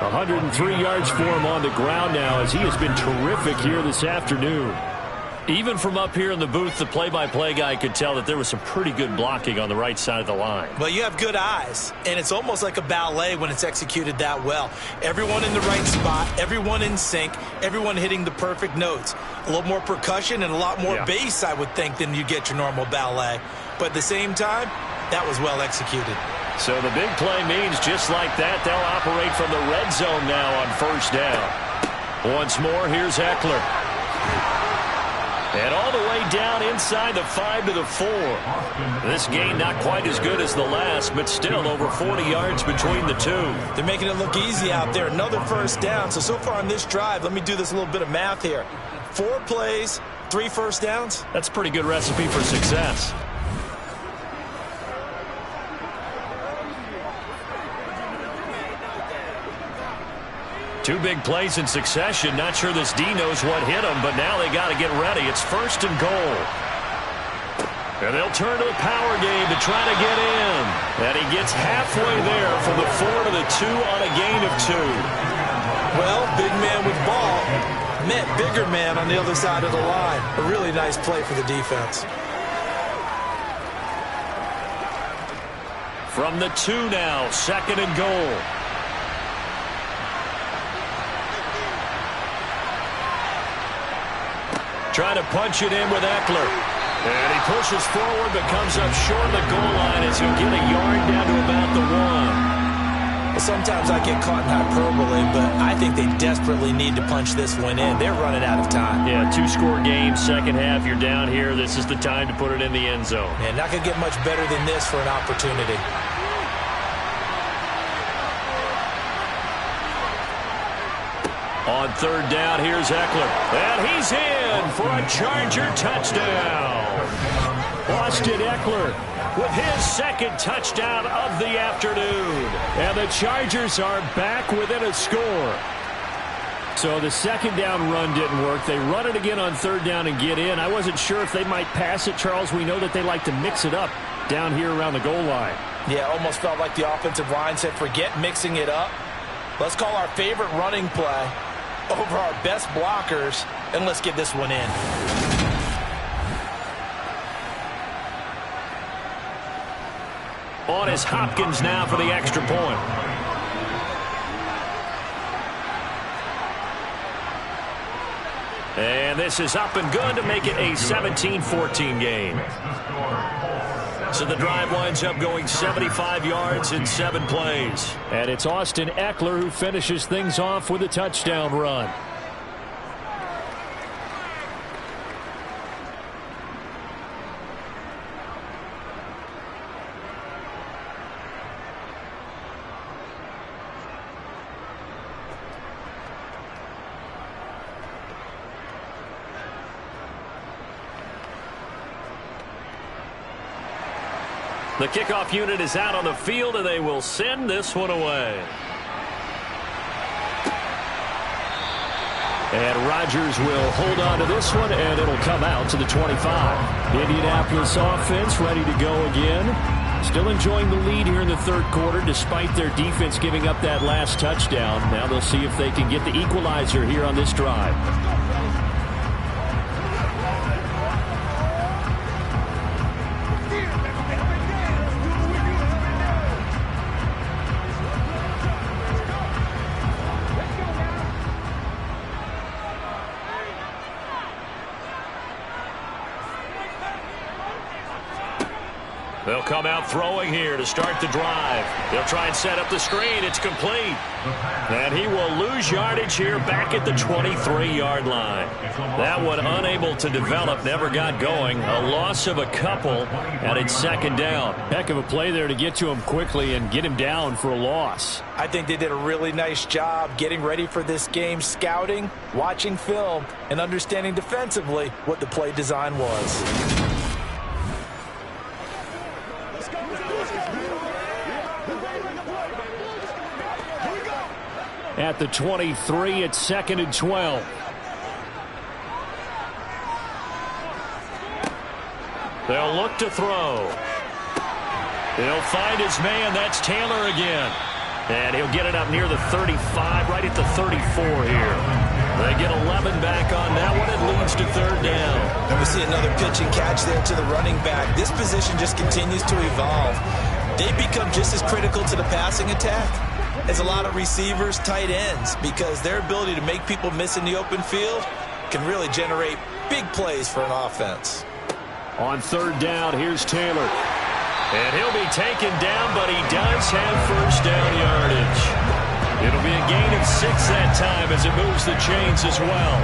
Speaker 5: 103 yards for him on the ground now as he has been terrific here this afternoon.
Speaker 2: Even from up here in the booth, the play-by-play guy could tell that there was some pretty good blocking on the right side of the line.
Speaker 3: Well, you have good eyes, and it's almost like a ballet when it's executed that well. Everyone in the right spot, everyone in sync, everyone hitting the perfect notes. A little more percussion and a lot more bass, I would think, than you get your normal ballet. But at the same time, that was well executed.
Speaker 2: So the big play means just like that, they'll operate from the red zone now on first down. Once more, here's Eckler. And all the way down inside the 5 to the 4. This gain not quite as good as the last, but still over 40 yards between the two.
Speaker 3: They're making it look easy out there. Another first down. So far on this drive, let me do this little bit of math here. 4 plays, 3 first downs.
Speaker 2: That's a pretty good recipe for success. Two big plays in succession. Not sure this D knows what hit him, but now they got to get ready. It's first and goal. And they'll turn to the power game to try to get in. And he gets halfway there from the 4 to the 2 on a gain of 2.
Speaker 3: Well, big man with ball met bigger man on the other side of the line. A really nice play for the defense.
Speaker 2: From the 2 now, second and goal. Trying to punch it in with Eckler. And he pushes forward but comes up short of the goal line as he'll get a yard down to about the 1.
Speaker 3: Well, sometimes I get caught in hyperbole, but I think they desperately need to punch this one in. They're running out of time.
Speaker 2: Yeah, 2-score game, second half. You're down here. This is the time to put it in the end zone.
Speaker 3: Man, not going to get much better than this for an opportunity.
Speaker 2: On third down, here's Eckler. And he's in for a Charger touchdown.
Speaker 5: Austin Eckler with his second touchdown of the afternoon. And the Chargers are back within a score. So the second down run didn't work. They run it again on third down and get in. I wasn't sure if they might pass it, Charles. We know that they like to mix it up down here around the goal line.
Speaker 3: Yeah, almost felt like the offensive line said, forget mixing it up. Let's call our favorite running play over our best blockers, and let's get this one in.
Speaker 2: On is Hopkins now for the extra point. And this is up and good to make it a 17-14 game. So the drive winds up going 75 yards in 7 plays.
Speaker 5: And it's Austin Eckler who finishes things off with a touchdown run.
Speaker 2: The kickoff unit is out on the field, and they will send this one away.
Speaker 5: And Rodgers will hold on to this one, and it'll come out to the 25. Indianapolis offense ready to go again. Still enjoying the lead here in the third quarter, despite their defense giving up that last touchdown. Now they'll see if they can get the equalizer here on this drive.
Speaker 2: They'll come out throwing here to start the drive. They'll try and set up the screen. It's complete. And he will lose yardage here back at the 23-yard line. That one unable to develop, never got going. A loss of a couple, and it's second down.
Speaker 5: Heck of a play there to get to him quickly and get him down for a loss.
Speaker 3: I think they did a really nice job getting ready for this game, scouting, watching film, and understanding defensively what the play design was.
Speaker 5: At the 23, it's 2nd and 12.
Speaker 2: They'll look to throw. He'll find his man. That's Taylor again. And he'll get it up near the 35, right at the 34 here. They get 11 back on that one. It leads to third down.
Speaker 3: And we see another pitch and catch there to the running back. This position just continues to evolve. They become just as critical to the passing attack as a lot of receivers, tight ends, because their ability to make people miss in the open field can really generate big plays for an offense.
Speaker 5: On third down, here's Taylor.
Speaker 2: And he'll be taken down, but he does have first down yardage. It'll be a gain of 6 that time as it moves the chains as well.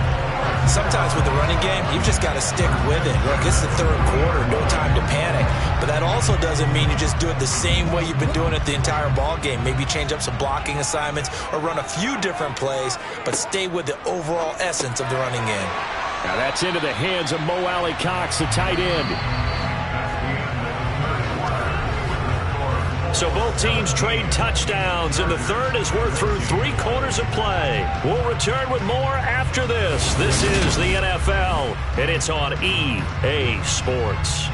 Speaker 3: Sometimes with the running game, you've just got to stick with it. Look, it's the third quarter, no time to panic. But that also doesn't mean you just do it the same way you've been doing it the entire ball game. Maybe change up some blocking assignments or run a few different plays, but stay with the overall essence of the running game.
Speaker 5: Now that's into the hands of Mo Alley-Cox, the tight end.
Speaker 2: So both teams trade touchdowns in the third as we're through 3 quarters of play. We'll return with more after this. This is the NFL, and it's on EA Sports.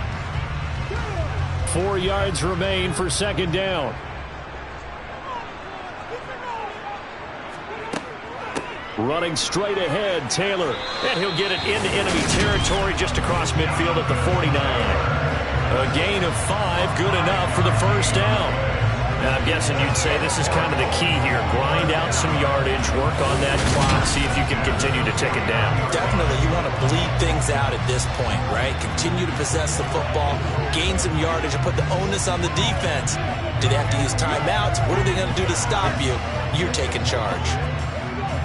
Speaker 5: 4 yards remain for second down. Running straight ahead, Taylor.
Speaker 2: And he'll get it into enemy territory just across midfield at the 49. A gain of 5, good enough for the first down. Now, I'm guessing you'd say this is kind of the key here. Grind out some yardage, work on that clock, see if you can continue to tick it down.
Speaker 3: Definitely, you want to bleed things out at this point, right? Continue to possess the football, gain some yardage, and put the onus on the defense. Do they have to use timeouts? What are they going to do to stop you? You're taking charge.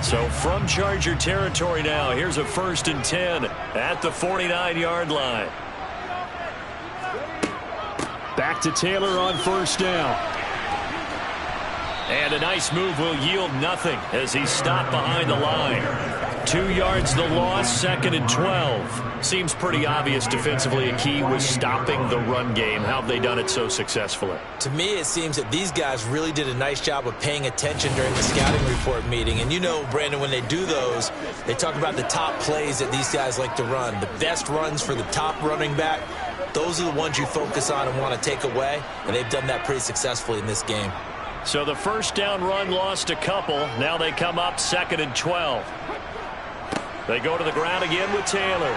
Speaker 2: So from Charger territory now, here's a 1st and 10 at the 49-yard line.
Speaker 5: Back to Taylor on 1st down.
Speaker 2: And a nice move will yield nothing as he's stopped behind the line. 2 yards the loss, 2nd and 12. Seems pretty obvious defensively a key was stopping the run game. How have they done it so successfully?
Speaker 3: To me, it seems that these guys really did a nice job of paying attention during the scouting report meeting. And you know, Brandon, when they do those, they talk about the top plays that these guys like to run. The best runs for the top running back, those are the ones you focus on and want to take away. And they've done that pretty successfully in this game.
Speaker 2: So the 1st down run lost a couple. Now they come up 2nd and 12. They go to the ground again with Taylor.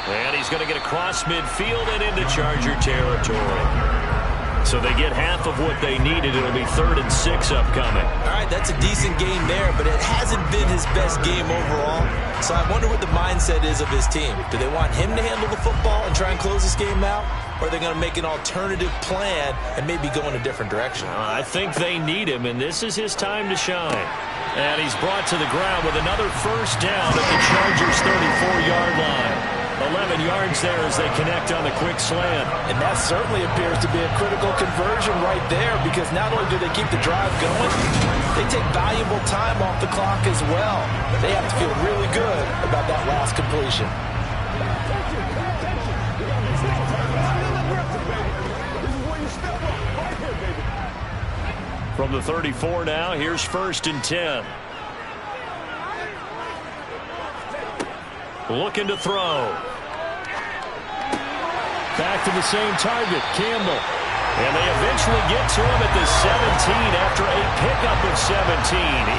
Speaker 2: And he's going to get across midfield and into Charger territory. So they get half of what they needed. It'll be 3rd and 6 upcoming.
Speaker 3: All right, that's a decent game there, but it hasn't been his best game overall. So I wonder what the mindset is of his team. Do they want him to handle the football and try and close this game out? Or are they going to make an alternative plan and maybe go in a different direction?
Speaker 2: I think they need him, and this is his time to shine. And he's brought to the ground with another 1st down at the Chargers' 34-yard line. 11 yards there as they connect on the quick slant.
Speaker 3: And that certainly appears to be a critical conversion right there, because not only do they keep the drive going, they take valuable time off the clock as well. They have to feel really good about that last completion.
Speaker 2: From the 34 now, here's 1st and 10. Looking to throw.
Speaker 5: Back to the same target, Campbell.
Speaker 2: And they eventually get to him at the 17 after a pickup of 17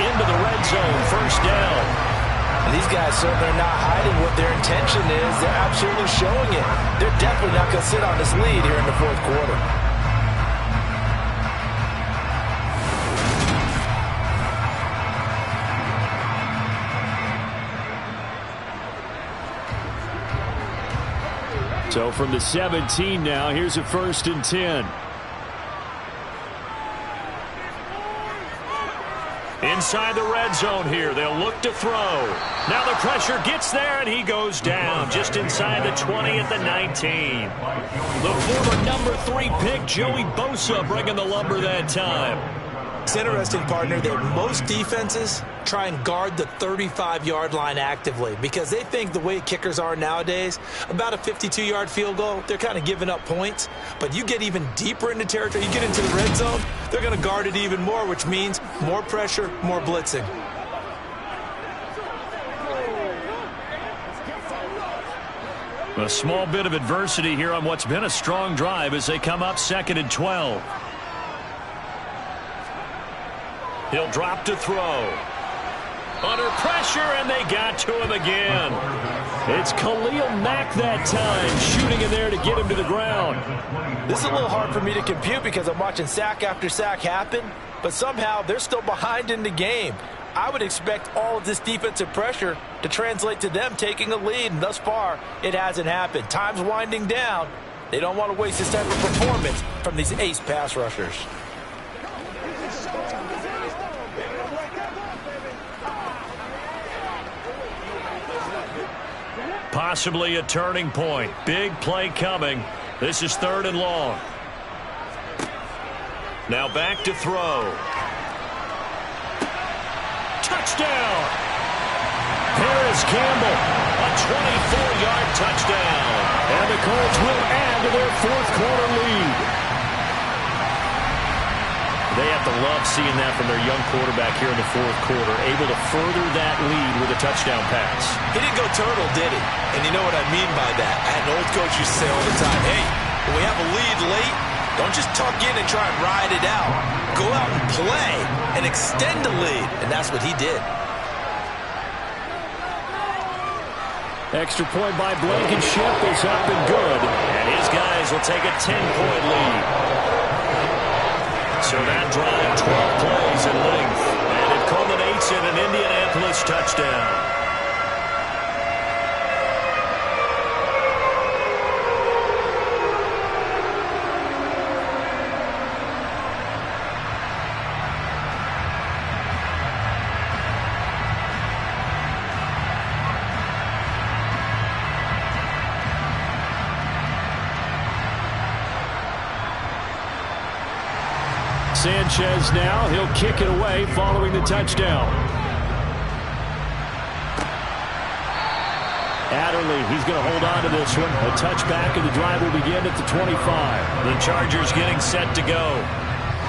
Speaker 2: into the red zone, 1st down.
Speaker 3: And these guys certainly are not hiding what their intention is. They're absolutely showing it. They're definitely not going to sit on this lead here in the 4th quarter.
Speaker 5: So from the 17 now, here's a 1st and 10.
Speaker 2: Inside the red zone here, they'll look to throw. Now the pressure gets there, and he goes down just inside the 20 at the 19. The former number 3 pick, Joey Bosa, bringing the lumber that time.
Speaker 3: It's interesting, partner, that most defenses try and guard the 35-yard line actively because they think the way kickers are nowadays, about a 52-yard field goal, they're kind of giving up points. But you get even deeper into territory, you get into the red zone, they're going to guard it even more, which means more pressure, more blitzing.
Speaker 2: A small bit of adversity here on what's been a strong drive as they come up 2nd and 12. He'll drop to throw. Under pressure, and they got to him again.
Speaker 5: It's Khalil Mack that time, shooting in there to get him to the ground.
Speaker 3: This is a little hard for me to compute because I'm watching sack after sack happen, but somehow they're still behind in the game. I would expect all of this defensive pressure to translate to them taking a lead, and thus far, it hasn't happened. Time's winding down. They don't want to waste this type of performance from these ace pass rushers.
Speaker 2: Possibly a turning point. Big play coming. This is 3rd and long. Now back to throw. Touchdown!
Speaker 5: Paris Campbell,
Speaker 2: A 24-yard touchdown.
Speaker 5: and the Colts will add to their 4th quarter lead.
Speaker 2: They have to love seeing that from their young quarterback here in the 4th quarter, able to further that lead with a touchdown pass.
Speaker 3: He didn't go turtle, did he? And you know what I mean by that. I had an old coach used to say all the time, hey, when we have a lead late, don't just tuck in and try and ride it out. Go out and play and extend the lead. And that's what he did.
Speaker 5: Extra point by Blankenship is up and good.
Speaker 2: And his guys will take a 10-point lead. So that drive, 12 plays in length. And it culminates in an Indianapolis touchdown.
Speaker 5: Sanchez now. He'll kick it away following the touchdown. Adderley, he's going to hold on to this one. A touchback, and the drive will begin at the 25.
Speaker 2: The Chargers getting set to go.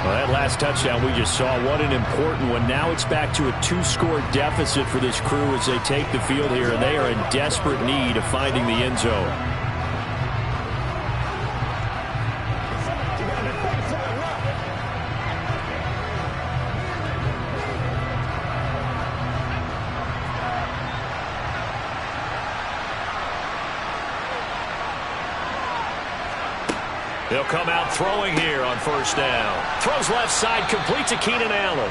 Speaker 5: Well, that last touchdown we just saw, what an important one. Now it's back to a 2-score deficit for this crew as they take the field here, and they are in desperate need of finding the end zone.
Speaker 2: They'll come out throwing here on first down. Throws left side, complete to Keenan Allen.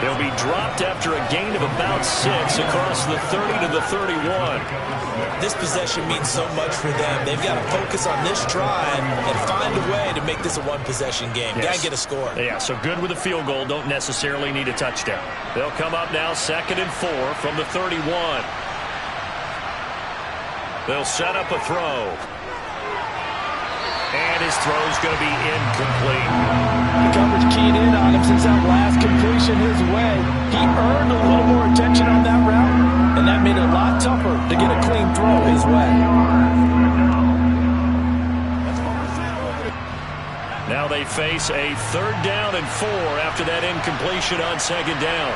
Speaker 2: He'll be dropped after a gain of about 6 across the 30 to the 31.
Speaker 3: This possession means so much for them. They've got to focus on this drive and find a way to make this a one-possession game.
Speaker 2: Yes.
Speaker 3: Got to get a score.
Speaker 2: Yeah, so good with a field goal. Don't necessarily need a touchdown. They'll come up now 2nd and 4 from the 31. They'll set up a throw. And his throw's going to be incomplete.
Speaker 3: The coverage keyed in on him since that last completion his way. He earned a little more attention on that route, and that made it a lot tougher to get a clean throw his way.
Speaker 2: Now they face a 3rd down and 4 after that incompletion on 2nd down.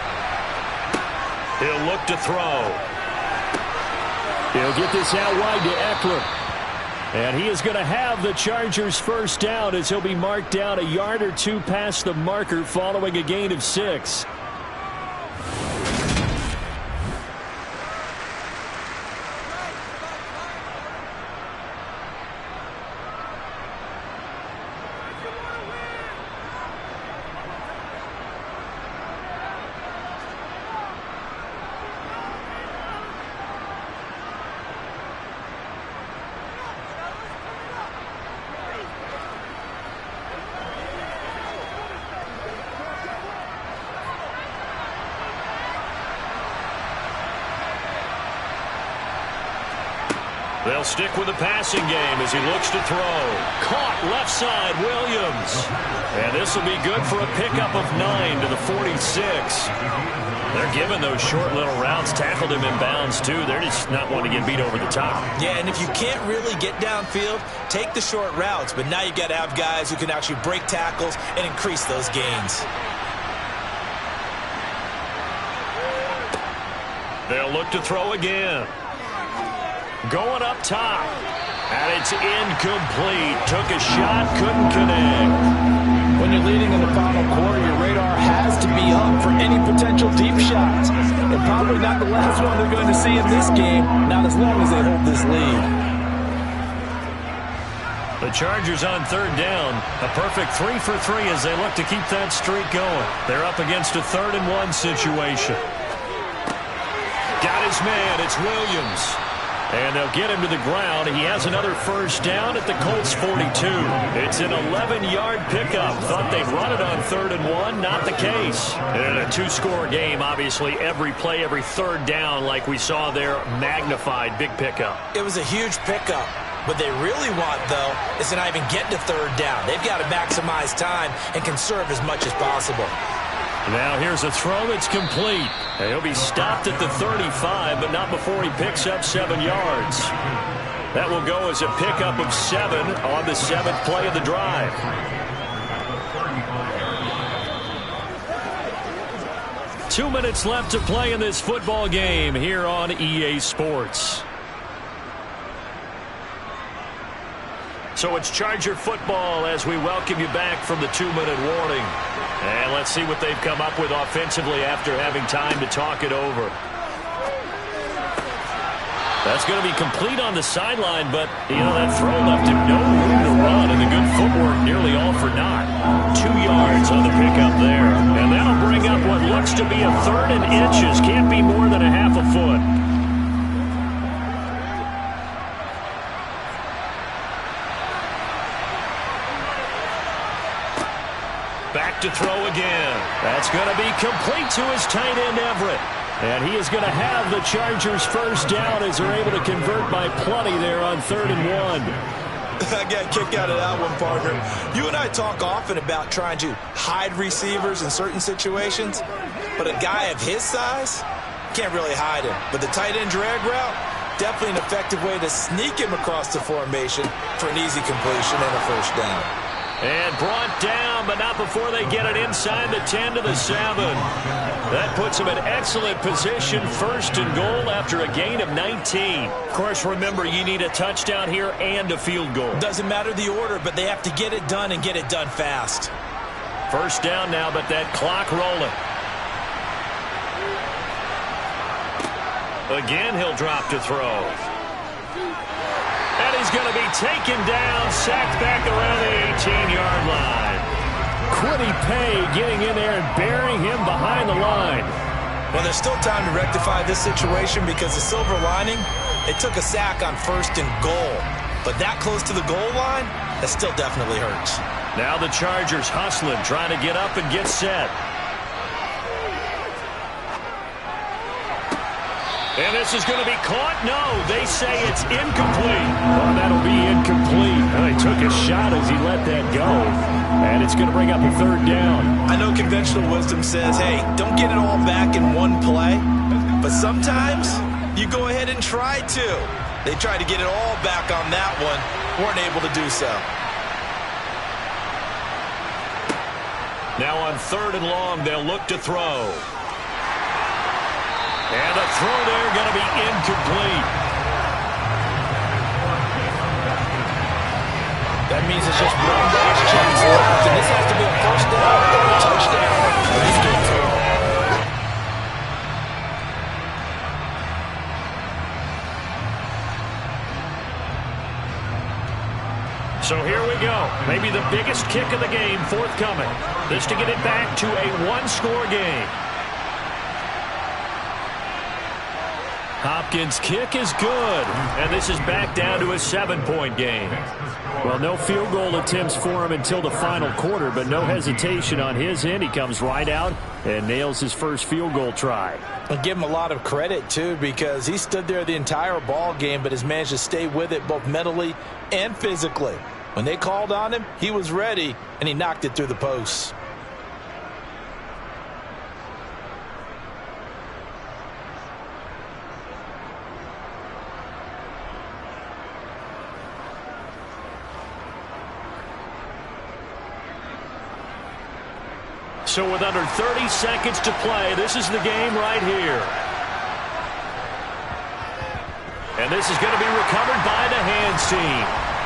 Speaker 2: He'll look to throw.
Speaker 5: He'll get this out wide to Eckler. And he is going to have the Chargers first down as he'll be marked down a yard or 2 past the marker following a gain of 6.
Speaker 2: They'll stick with the passing game as he looks to throw. Caught left side, Williams. And this will be good for a pickup of 9 to the 46. They're giving those short little routes. Tackled him in bounds, too. They're just not wanting to get beat over the top.
Speaker 3: Yeah, and if you can't really get downfield, take the short routes. But now you've got to have guys who can actually break tackles and increase those gains.
Speaker 2: They'll look to throw again. Going up top. And it's incomplete. Took a shot, couldn't connect.
Speaker 3: When you're leading in the final quarter, your radar has to be up for any potential deep shots. And probably not the last one they're going to see in this game, not as long as they hold this lead.
Speaker 2: The Chargers on 3rd down. A perfect 3 for 3 as they look to keep that streak going. They're up against a 3rd and 1 situation. Got his man. It's Williams. And they'll get him to the ground. He has another first down at the Colts 42. It's an 11-yard pickup. Thought they'd run it on 3rd and 1. Not the case. And a 2-score game, obviously. Every play, every 3rd down, like we saw there, magnified. Big pickup.
Speaker 3: It was a huge pickup. What they really want, though, is to not even get to 3rd down. They've got to maximize time and conserve as much as possible.
Speaker 2: Now here's a throw that's complete. And he'll be stopped at the 35, but not before he picks up 7 yards. That will go as a pickup of 7 on the 7th play of the drive. Two minutes left to play in this football game here on EA Sports. So it's Charger football as we welcome you back from the 2-minute warning. And let's see what they've come up with offensively after having time to talk it over. That's going to be complete on the sideline, but, you know, that throw left him no room to run, and the good footwork nearly all for naught. 2 yards on the pickup there. And that'll bring up what looks to be a 3rd and inches. Can't be more than a half a foot. Back to throw again. That's going to be complete to his tight end, Everett. And he is going to have the Chargers first down as they're able to convert by plenty there on 3rd and 1.
Speaker 3: I got a kick out of that one, partner. You and I talk often about trying to hide receivers in certain situations, but a guy of his size can't really hide him. But the tight end drag route, definitely an effective way to sneak him across the formation for an easy completion and a first down.
Speaker 2: And brought down, but not before they get it inside the 10 to the 7. That puts them in excellent position, first and goal after a gain of 19. Of course, remember, you need a touchdown here and a field goal.
Speaker 3: Doesn't matter the order, but they have to get it done and get it done fast.
Speaker 2: First down now, but that clock rolling. Again, he'll drop to throw. And he's going to be taken down, sacked back around the 18-yard line.
Speaker 5: Quiddy Pay getting in there and burying him behind the line.
Speaker 3: Well, there's still time to rectify this situation because the silver lining, they took a sack on first and goal. But that close to the goal line, that still definitely hurts.
Speaker 2: Now the Chargers hustling, trying to get up and get set. And this is going to be caught. No, they say it's incomplete.
Speaker 5: Well, that'll be incomplete. Well, he took a shot as he let that go. And it's going to bring up a third down.
Speaker 3: I know conventional wisdom says, hey, don't get it all back in one play. But sometimes you go ahead and try to. They tried to get it all back on that one. Weren't able to do so.
Speaker 2: Now on third and long, they'll look to throw. And the throw there going to be incomplete.
Speaker 3: That means it's just one last chance left, and this has to be a first down or a touchdown. Nice game, too.
Speaker 2: So here we go. Maybe the biggest kick of the game forthcoming. This to get it back to a one-score game. Hopkins' kick is good, and this is back down to a 7-point game.
Speaker 5: Well, no field goal attempts for him until the final quarter, but no hesitation on his end. He comes right out and nails his first field goal try.
Speaker 3: I'll give him a lot of credit, too, because he stood there the entire ball game, but has managed to stay with it both mentally and physically. When they called on him, he was ready, and he knocked it through the posts.
Speaker 2: So with under 30 seconds to play, this is the game right here. And this is going to be recovered by the hands team.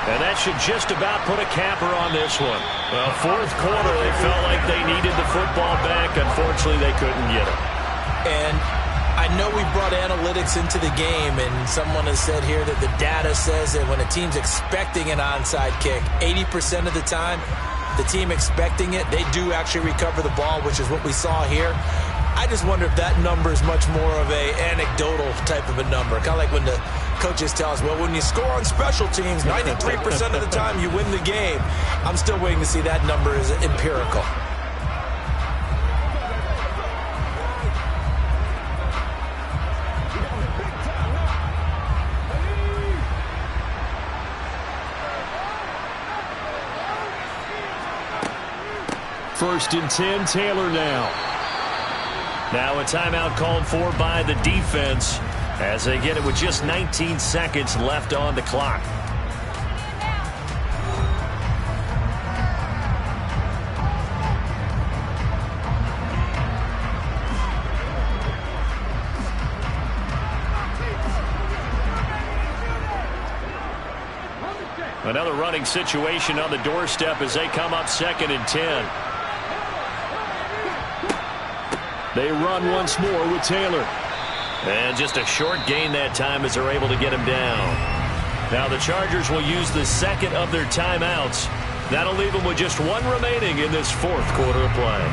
Speaker 2: And that should just about put a capper on this one. Well, fourth quarter, they felt like they needed the football back. Unfortunately, they couldn't get it.
Speaker 3: And I know we brought analytics into the game, and someone has said here that the data says that when a team's expecting an onside kick, 80% of the time, the team expecting it, they do actually recover the ball, which is what we saw here. I just wonder if that number is much more of a anecdotal type of a number. Kind of like when the coaches tell us, well, when you score on special teams, 93% of the time you win the game. I'm still waiting to see that number is empirical.
Speaker 5: First and 10, Taylor now.
Speaker 2: Now a timeout called for by the defense as they get it with just 19 seconds left on the clock. Another running situation on the doorstep as they come up 2nd and 10.
Speaker 5: They run once more with Taylor.
Speaker 2: And just a short gain that time as they're able to get him down. Now the Chargers will use the second of their timeouts. That'll leave them with just one remaining in this fourth quarter of play.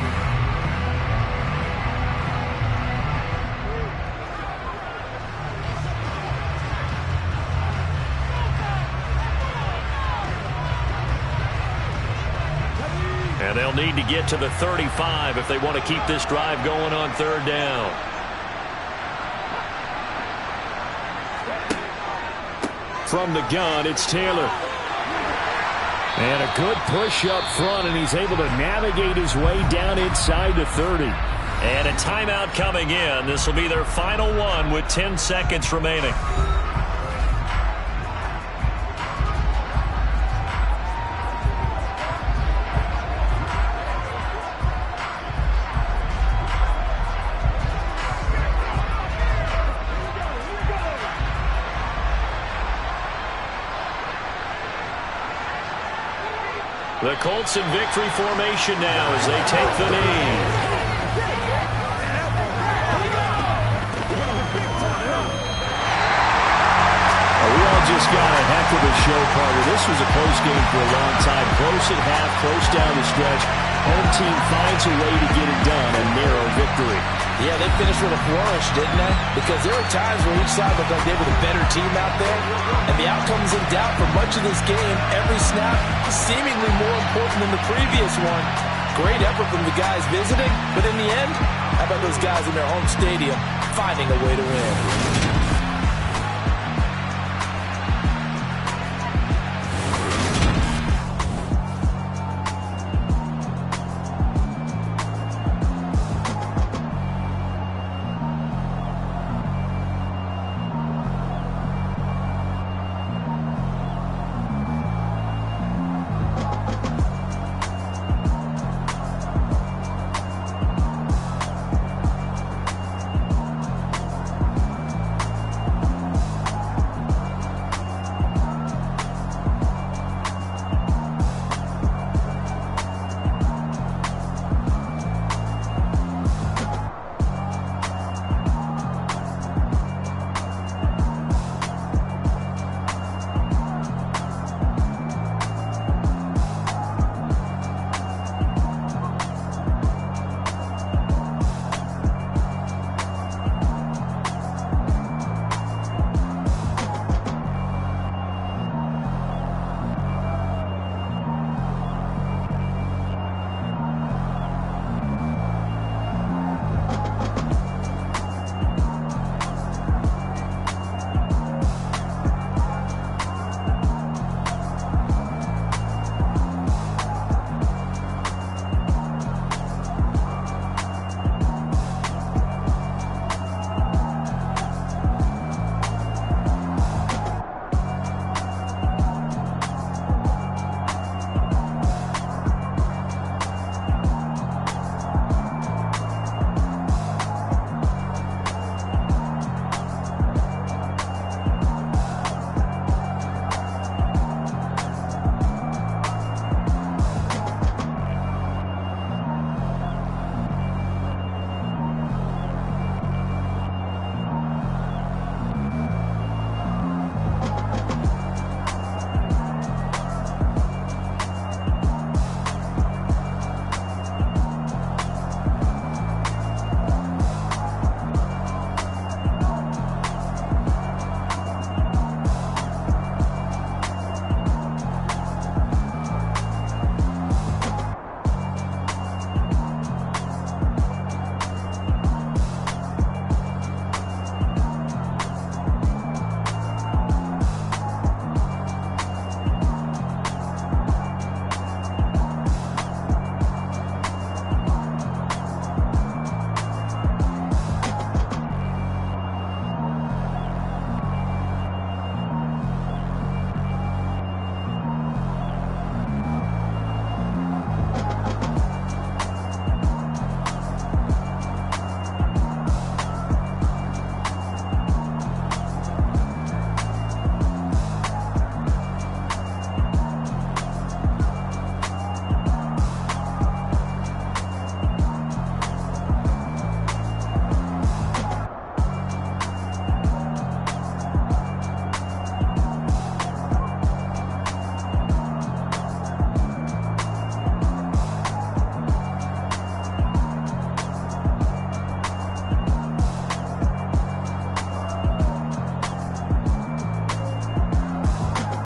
Speaker 2: And they'll need to get to the 35 if they want to keep this drive going on third down.
Speaker 5: From the gun, it's Taylor. And a good push up front, and he's able to navigate his way down inside the 30.
Speaker 2: And a timeout coming in. This will be their final one with 10 seconds remaining. The Colts in victory formation now as they take the knee.
Speaker 5: We all just got a heck of a show, Carter. This was a close game for a long time. Close at half, close down the stretch. Home team finds a way to get it done, a narrow victory.
Speaker 3: Yeah, they finished with a flourish, didn't they? Because there were times where each side looked like they were the better team out there. And the outcome's in doubt for much of this game. Every snap seemingly more important than the previous one. Great effort from the guys visiting. But in the end, how about those guys in their home stadium finding a way to win?